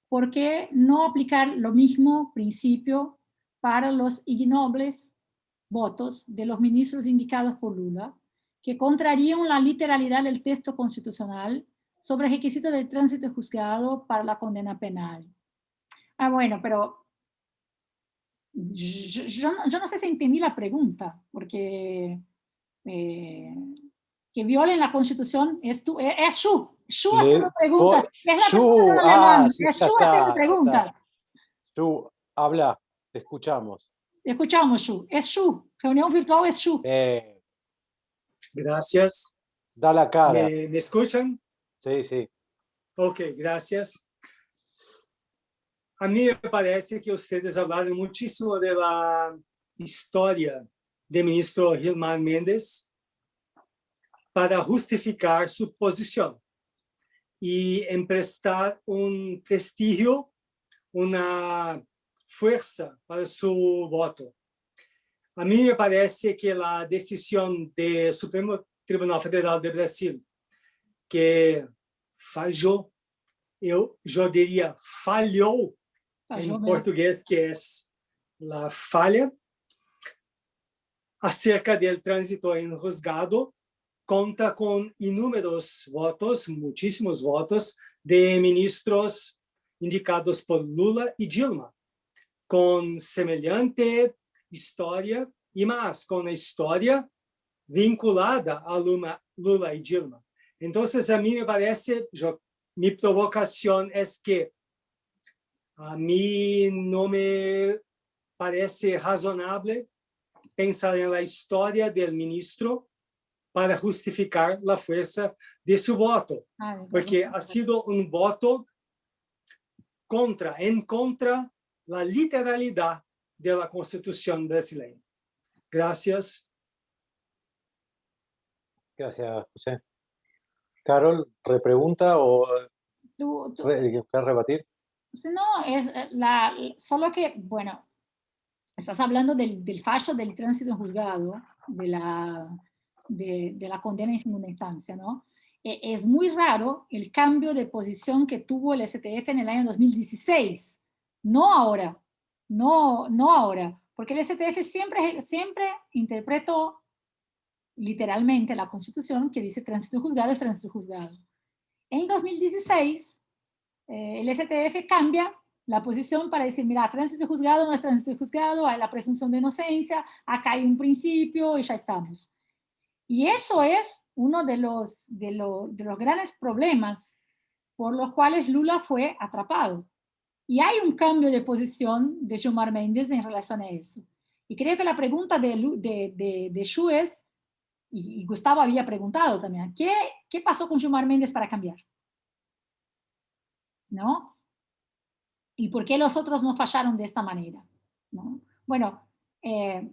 ¿por qué no aplicar lo mismo principio para los ignobles votos de los ministros indicados por Lula, que contrarían la literalidad del texto constitucional sobre el requisito del tránsito juzgado para la condena penal? Ah, bueno, pero yo no sé si entendí la pregunta, porque que violen la Constitución es Shu haciendo preguntas. Es la pregunta alemán. Sí, es Shu haciendo preguntas. Shu, habla, te escuchamos. Te escuchamos, Shu. Es Shu. Reunión virtual es Shu. Gracias. Da la cara. ¿Me escuchan? Sí, sí. Ok, gracias. A mí me parece que ustedes hablaron muchísimo de la historia del ministro Gilmar Mendes para justificar su posición y emprestar un prestigio, una fuerza para su voto. A mí me parece que la decisión del Supremo Tribunal Federal de Brasil, que falló, yo diría falhou, en portugués, que es la falla, acerca del tránsito en juzgado, conta con inúmeros votos, muchísimos votos, de ministros indicados por Lula y Dilma, con semejante historia y más, con una historia vinculada a Lula y Dilma. Entonces, a mí me parece, yo mi provocación es que a mí no me parece razonable pensar en la historia del ministro para justificar la fuerza de su voto, porque ha sido un voto en contra la literalidad de la Constitución brasileña. Gracias. Gracias, José. Carol, ¿repregunta o querés rebatir? No, es solo que, bueno, estás hablando del fallo del tránsito en juzgado, de la condena en segunda instancia, ¿no? Es muy raro el cambio de posición que tuvo el STF en el año 2016, no ahora, no ahora, porque el STF siempre interpretó literalmente la Constitución que dice tránsito en juzgado es tránsito en juzgado. En 2016, el STF cambia la posición para decir, mira, tránsito de juzgado no es tránsito de juzgado, hay la presunción de inocencia, acá hay un principio y ya estamos. Y eso es uno de los grandes problemas por los cuales Lula fue atrapado. Y hay un cambio de posición de Gilmar Mendes en relación a eso. Y creo que la pregunta de Xu es, y Gustavo había preguntado también, ¿qué pasó con Gilmar Mendes para cambiar? ¿No? ¿Y por qué los otros no fallaron de esta manera? ¿No? Bueno, hay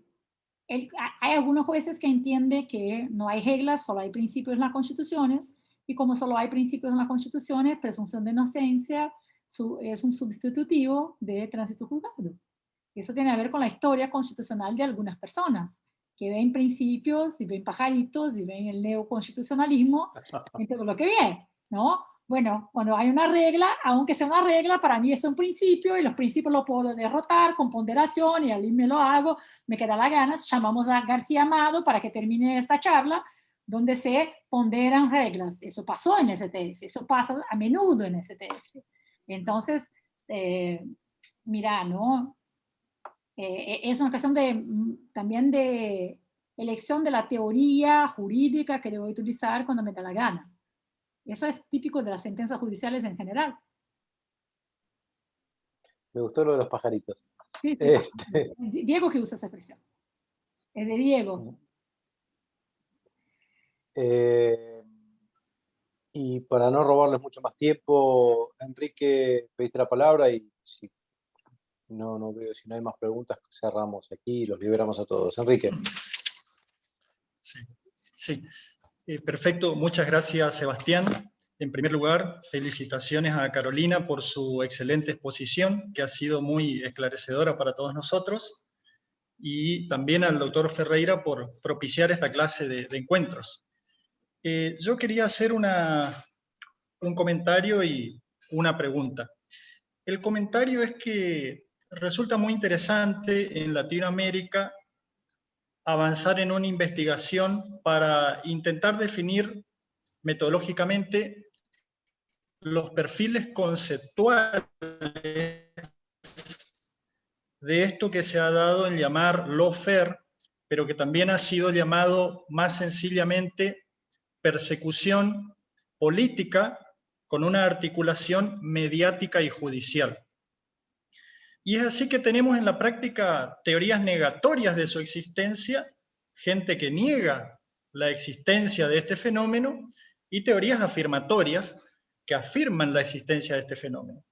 algunos jueces que entienden que no hay reglas, solo hay principios en las constituciones, y como solo hay principios en las constituciones, presunción de inocencia es un sustitutivo de tránsito juzgado. Eso tiene que ver con la historia constitucional de algunas personas, que ven principios y ven pajaritos y ven el neoconstitucionalismo en todo lo que viene, ¿no? Bueno, cuando hay una regla, aunque sea una regla, para mí es un principio y los principios los puedo derrotar con ponderación y allí me lo hago, me queda la gana. Llamamos a García Amado para que termine esta charla donde se ponderan reglas. Eso pasó en STF, eso pasa a menudo en STF. Entonces, mira, ¿no? Es una cuestión también de elección de la teoría jurídica que debo utilizar cuando me da la gana. Eso es típico de las sentencias judiciales en general. Me gustó lo de los pajaritos. Sí, sí. Diego que usa esa expresión. Es de Diego. Y para no robarles mucho más tiempo, Enrique, pediste la palabra y si no veo, si no hay más preguntas, cerramos aquí y los liberamos a todos. Enrique. Sí. Perfecto, muchas gracias, Sebastián. En primer lugar, felicitaciones a Carolina por su excelente exposición, que ha sido muy esclarecedora para todos nosotros, y también al doctor Ferreira por propiciar esta clase de encuentros. Yo quería hacer un comentario y una pregunta. El comentario es que resulta muy interesante en Latinoamérica avanzar en una investigación para intentar definir metodológicamente los perfiles conceptuales de esto que se ha dado en llamar lawfare, pero que también ha sido llamado más sencillamente persecución política con una articulación mediática y judicial. Y es así que tenemos en la práctica teorías negatorias de su existencia, gente que niega la existencia de este fenómeno, y teorías afirmatorias que afirman la existencia de este fenómeno.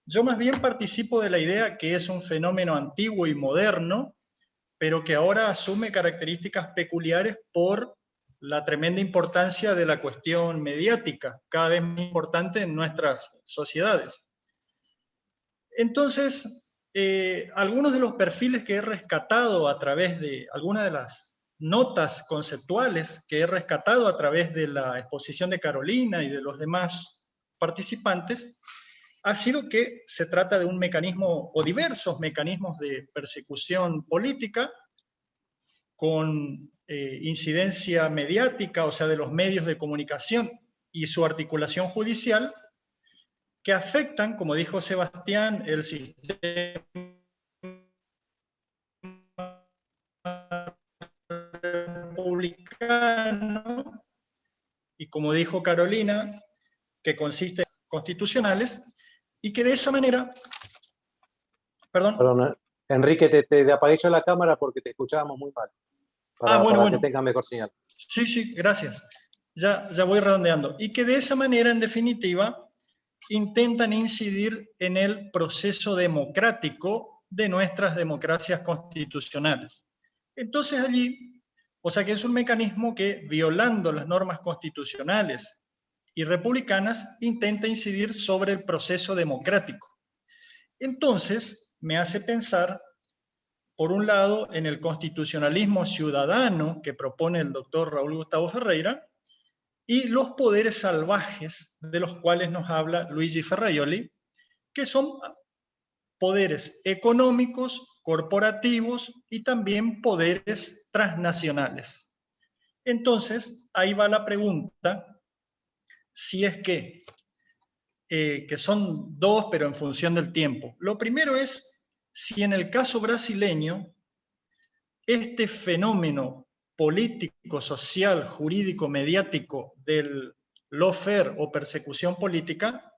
Yo más bien participo de la idea que es un fenómeno antiguo y moderno, pero que ahora asume características peculiares por la tremenda importancia de la cuestión mediática, cada vez más importante en nuestras sociedades. Entonces, algunos de los perfiles que he rescatado a través de algunas de las notas conceptuales que he rescatado a través de la exposición de Carolina y de los demás participantes, ha sido que se trata de un mecanismo o diversos mecanismos de persecución política con incidencia mediática, o sea, de los medios de comunicación y su articulación judicial, que afectan, como dijo Sebastián, el sistema republicano, y como dijo Carolina, que consiste constitucionales, y que de esa manera, perdón. Perdón, Enrique, te apagué yo la cámara porque te escuchábamos muy mal. Para que tenga mejor señal. Sí, sí, gracias. Ya voy redondeando. Y que de esa manera, en definitiva, intentan incidir en el proceso democrático de nuestras democracias constitucionales. Entonces allí, o sea que es un mecanismo que, violando las normas constitucionales y republicanas, intenta incidir sobre el proceso democrático. Entonces, me hace pensar, por un lado, en el constitucionalismo ciudadano que propone el doctor Raúl Gustavo Ferreira, y los poderes salvajes de los cuales nos habla Luigi Ferraioli, que son poderes económicos, corporativos y también poderes transnacionales. Entonces, ahí va la pregunta, si es que son dos, pero en función del tiempo. Lo primero es si en el caso brasileño, este fenómeno político, social, jurídico, mediático del lawfare o persecución política,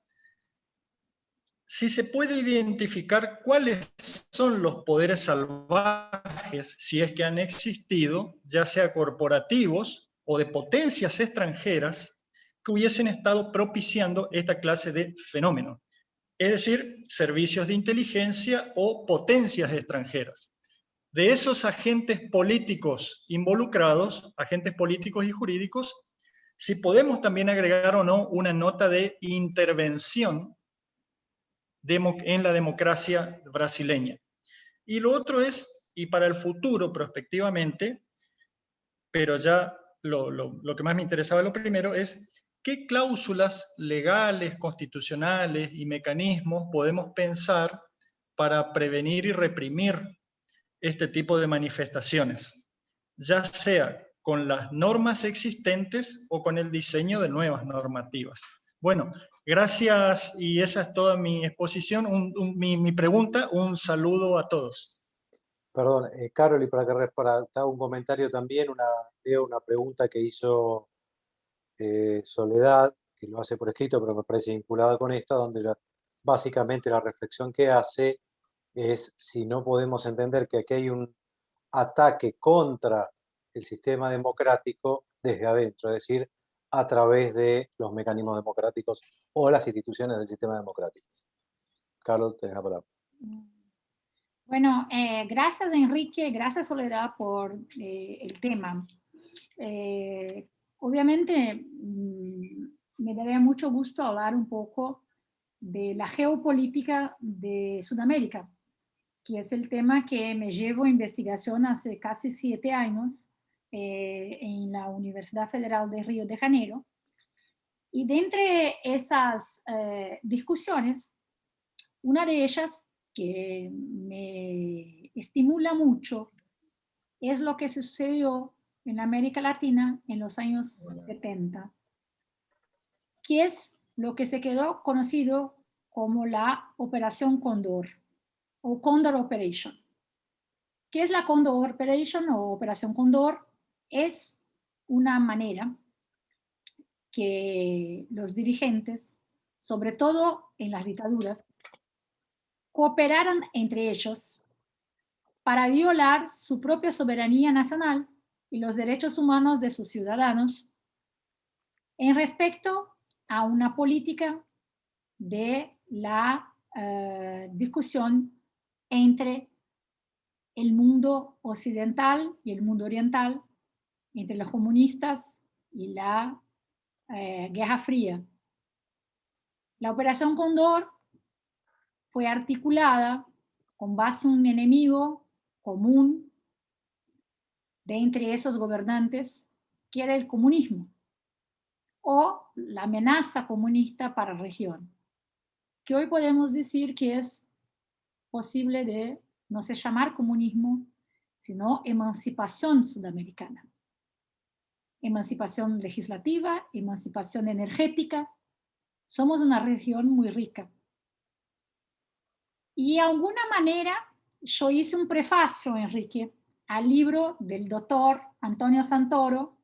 si se puede identificar cuáles son los poderes salvajes, si es que han existido, ya sea corporativos o de potencias extranjeras, que hubiesen estado propiciando esta clase de fenómeno. Es decir, servicios de inteligencia o potencias extranjeras. De esos agentes políticos involucrados, agentes políticos y jurídicos, si podemos también agregar o no una nota de intervención en la democracia brasileña. Y lo otro es, y para el futuro prospectivamente, pero ya lo que más me interesaba lo primero es qué cláusulas legales, constitucionales y mecanismos podemos pensar para prevenir y reprimir este tipo de manifestaciones, ya sea con las normas existentes o con el diseño de nuevas normativas. Bueno, gracias, y esa es toda mi exposición, mi pregunta. Un saludo a todos. Perdón, Carol, y para te hago un comentario también, una pregunta que hizo Soledad, que lo hace por escrito, pero me parece vinculada con esta, donde básicamente la reflexión que hace es si no podemos entender que aquí hay un ataque contra el sistema democrático desde adentro, es decir, a través de los mecanismos democráticos o las instituciones del sistema democrático. Carlos, tenés la palabra. Bueno, gracias Enrique, gracias Soledad por el tema. Obviamente me daría mucho gusto hablar un poco de la geopolítica de Sudamérica, que es el tema que me llevo a investigación hace casi 7 años en la Universidad Federal de Río de Janeiro. Y de entre esas discusiones, una de ellas que me estimula mucho es lo que sucedió en América Latina en los años 70, que es lo que se quedó conocido como la Operación Cóndor o Condor Operation. ¿Qué es la Condor Operation o Operación Cóndor? Es una manera que los dirigentes, sobre todo en las dictaduras, cooperaron entre ellos para violar su propia soberanía nacional y los derechos humanos de sus ciudadanos en respecto a una política de la discusión entre el mundo occidental y el mundo oriental, entre los comunistas y la Guerra Fría. La Operación Cóndor fue articulada con base en un enemigo común de entre esos gobernantes, que era el comunismo, o la amenaza comunista para la región, que hoy podemos decir que es posible de no se llamar comunismo, sino emancipación sudamericana. Emancipación legislativa, emancipación energética. Somos una región muy rica. Y de alguna manera yo hice un prefacio, Enrique, al libro del doctor Antonio Santoro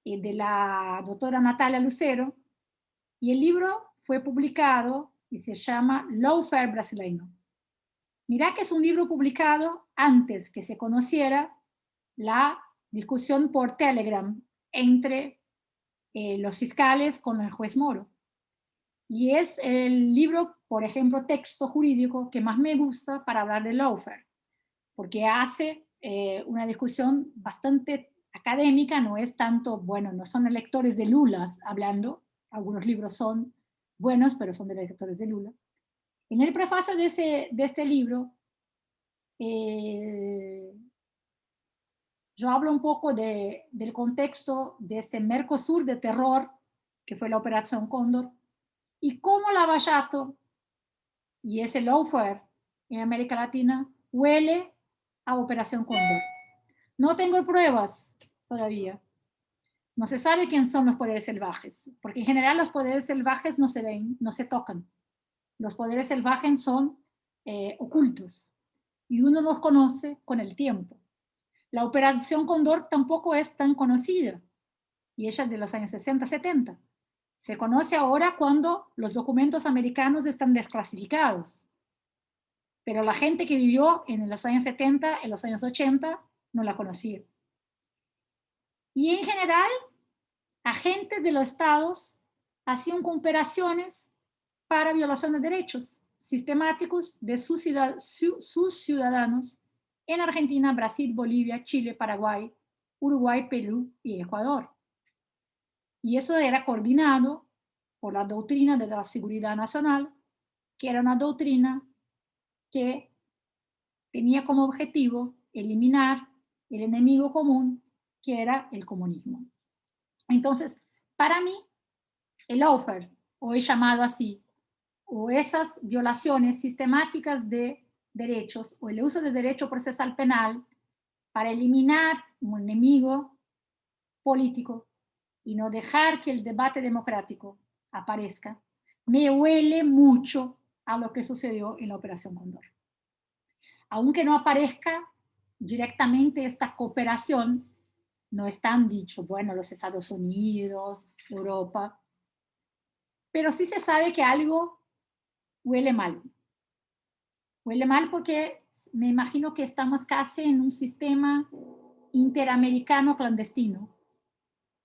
y de la doctora Natalia Lucero, y el libro fue publicado y se llama Lawfare Brasileño. Mirá que es un libro publicado antes que se conociera la discusión por Telegram entre los fiscales con el juez Moro. Y es el libro, por ejemplo, texto jurídico que más me gusta para hablar de lawfare, porque hace una discusión bastante académica, no es tanto, bueno, no son electores de Lula hablando, algunos libros son buenos, pero son de electores de Lula. En el prefacio de este libro, yo hablo un poco del contexto de ese Mercosur de terror, que fue la Operación Cóndor, y cómo Lava Jato y ese lawfare en América Latina huele a Operación Cóndor. No tengo pruebas todavía. No se sabe quién son los poderes salvajes, porque en general los poderes salvajes no se ven, no se tocan. Los poderes salvajes son ocultos y uno los conoce con el tiempo. La Operación Cóndor tampoco es tan conocida y ella es de los años 60, 70. Se conoce ahora cuando los documentos americanos están desclasificados. Pero la gente que vivió en los años 70, en los años 80, no la conocía. Y en general, agentes de los estados hacían cooperaciones para violación de derechos sistemáticos de sus ciudadanos en Argentina, Brasil, Bolivia, Chile, Paraguay, Uruguay, Perú y Ecuador. Y eso era coordinado por la doctrina de la seguridad nacional, que era una doctrina que tenía como objetivo eliminar el enemigo común, que era el comunismo. Entonces, para mí, el lawfare, hoy llamado así, o esas violaciones sistemáticas de derechos, o el uso de derecho procesal penal para eliminar un enemigo político y no dejar que el debate democrático aparezca, me huele mucho a lo que sucedió en la Operación Cóndor. Aunque no aparezca directamente esta cooperación, no están dicho, bueno, los Estados Unidos, Europa, pero sí se sabe que algo huele mal. Huele mal porque me imagino que estamos casi en un sistema interamericano clandestino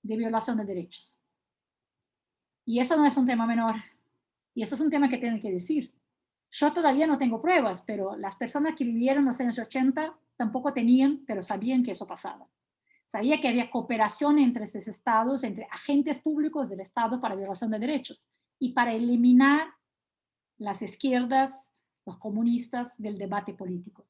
de violación de derechos. Y eso no es un tema menor. Y eso es un tema que tienen que decir. Yo todavía no tengo pruebas, pero las personas que vivieron en los años 80 tampoco tenían, pero sabían que eso pasaba. Sabía que había cooperación entre esos estados, entre agentes públicos del Estado para violación de derechos y para eliminar las izquierdas, los comunistas del debate político.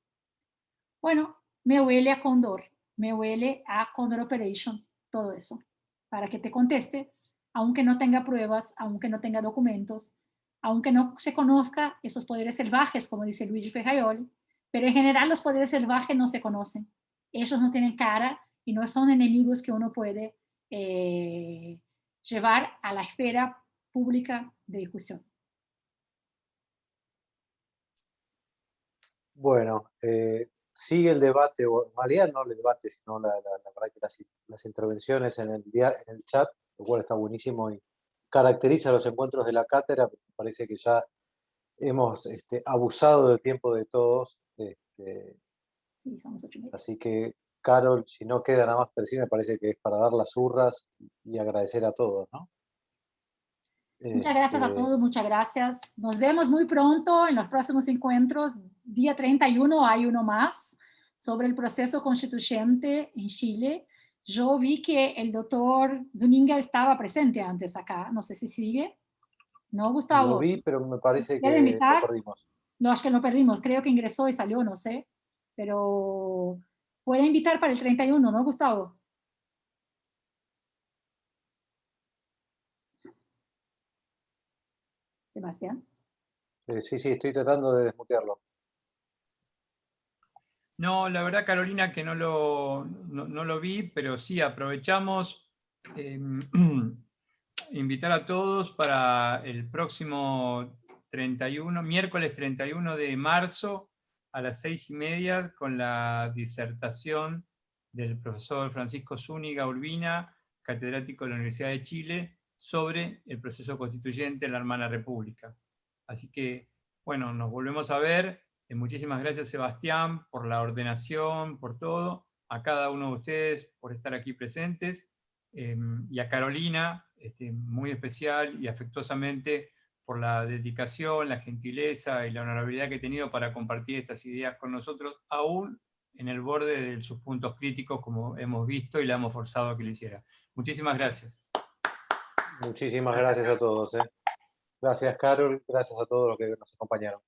Bueno, me huele a Cóndor, me huele a Cóndor Operation, todo eso, para que te conteste, aunque no tenga pruebas, aunque no tenga documentos, aunque no se conozca esos poderes salvajes, como dice Luigi Fejaioli, pero en general los poderes salvajes no se conocen. Ellos no tienen cara y no son enemigos que uno puede llevar a la esfera pública de discusión. Bueno, sigue el debate, o en realidad no el debate, sino la verdad que las intervenciones en el chat, lo cual está buenísimo y caracteriza los encuentros de la cátedra. Me parece que ya hemos abusado del tiempo de todos. Sí, somos 8:30. Así que, Carol, si no queda nada más por decir, me parece que es para dar las hurras y agradecer a todos, ¿no? Muchas gracias a todos, muchas gracias. Nos vemos muy pronto en los próximos encuentros. Día 31 hay uno más sobre el proceso constituyente en Chile. Yo vi que el doctor Zúñiga estaba presente antes acá. No sé si sigue. ¿No, Gustavo? Lo vi, pero me parece que invitar? lo perdimos. No, es que lo perdimos. Creo que ingresó y salió, no sé. Pero puede invitar para el 31, ¿no, Gustavo? Sebastián. Sí, estoy tratando de desmutearlo. No, la verdad, Carolina, que no lo vi, pero sí aprovechamos invitar a todos para el próximo miércoles 31 de marzo a las 6:30 con la disertación del profesor Francisco Zúñiga Urbina, catedrático de la Universidad de Chile, sobre el proceso constituyente en la hermana república. Así que, bueno, nos volvemos a ver. Muchísimas gracias, Sebastián, por la ordenación, por todo, a cada uno de ustedes por estar aquí presentes, y a Carolina, muy especial y afectuosamente, por la dedicación, la gentileza y la honorabilidad que he tenido para compartir estas ideas con nosotros, aún en el borde de sus puntos críticos, como hemos visto, y la hemos forzado a que lo hiciera. Muchísimas gracias. Muchísimas gracias a todos. Gracias, Carol. Gracias a todos los que nos acompañaron.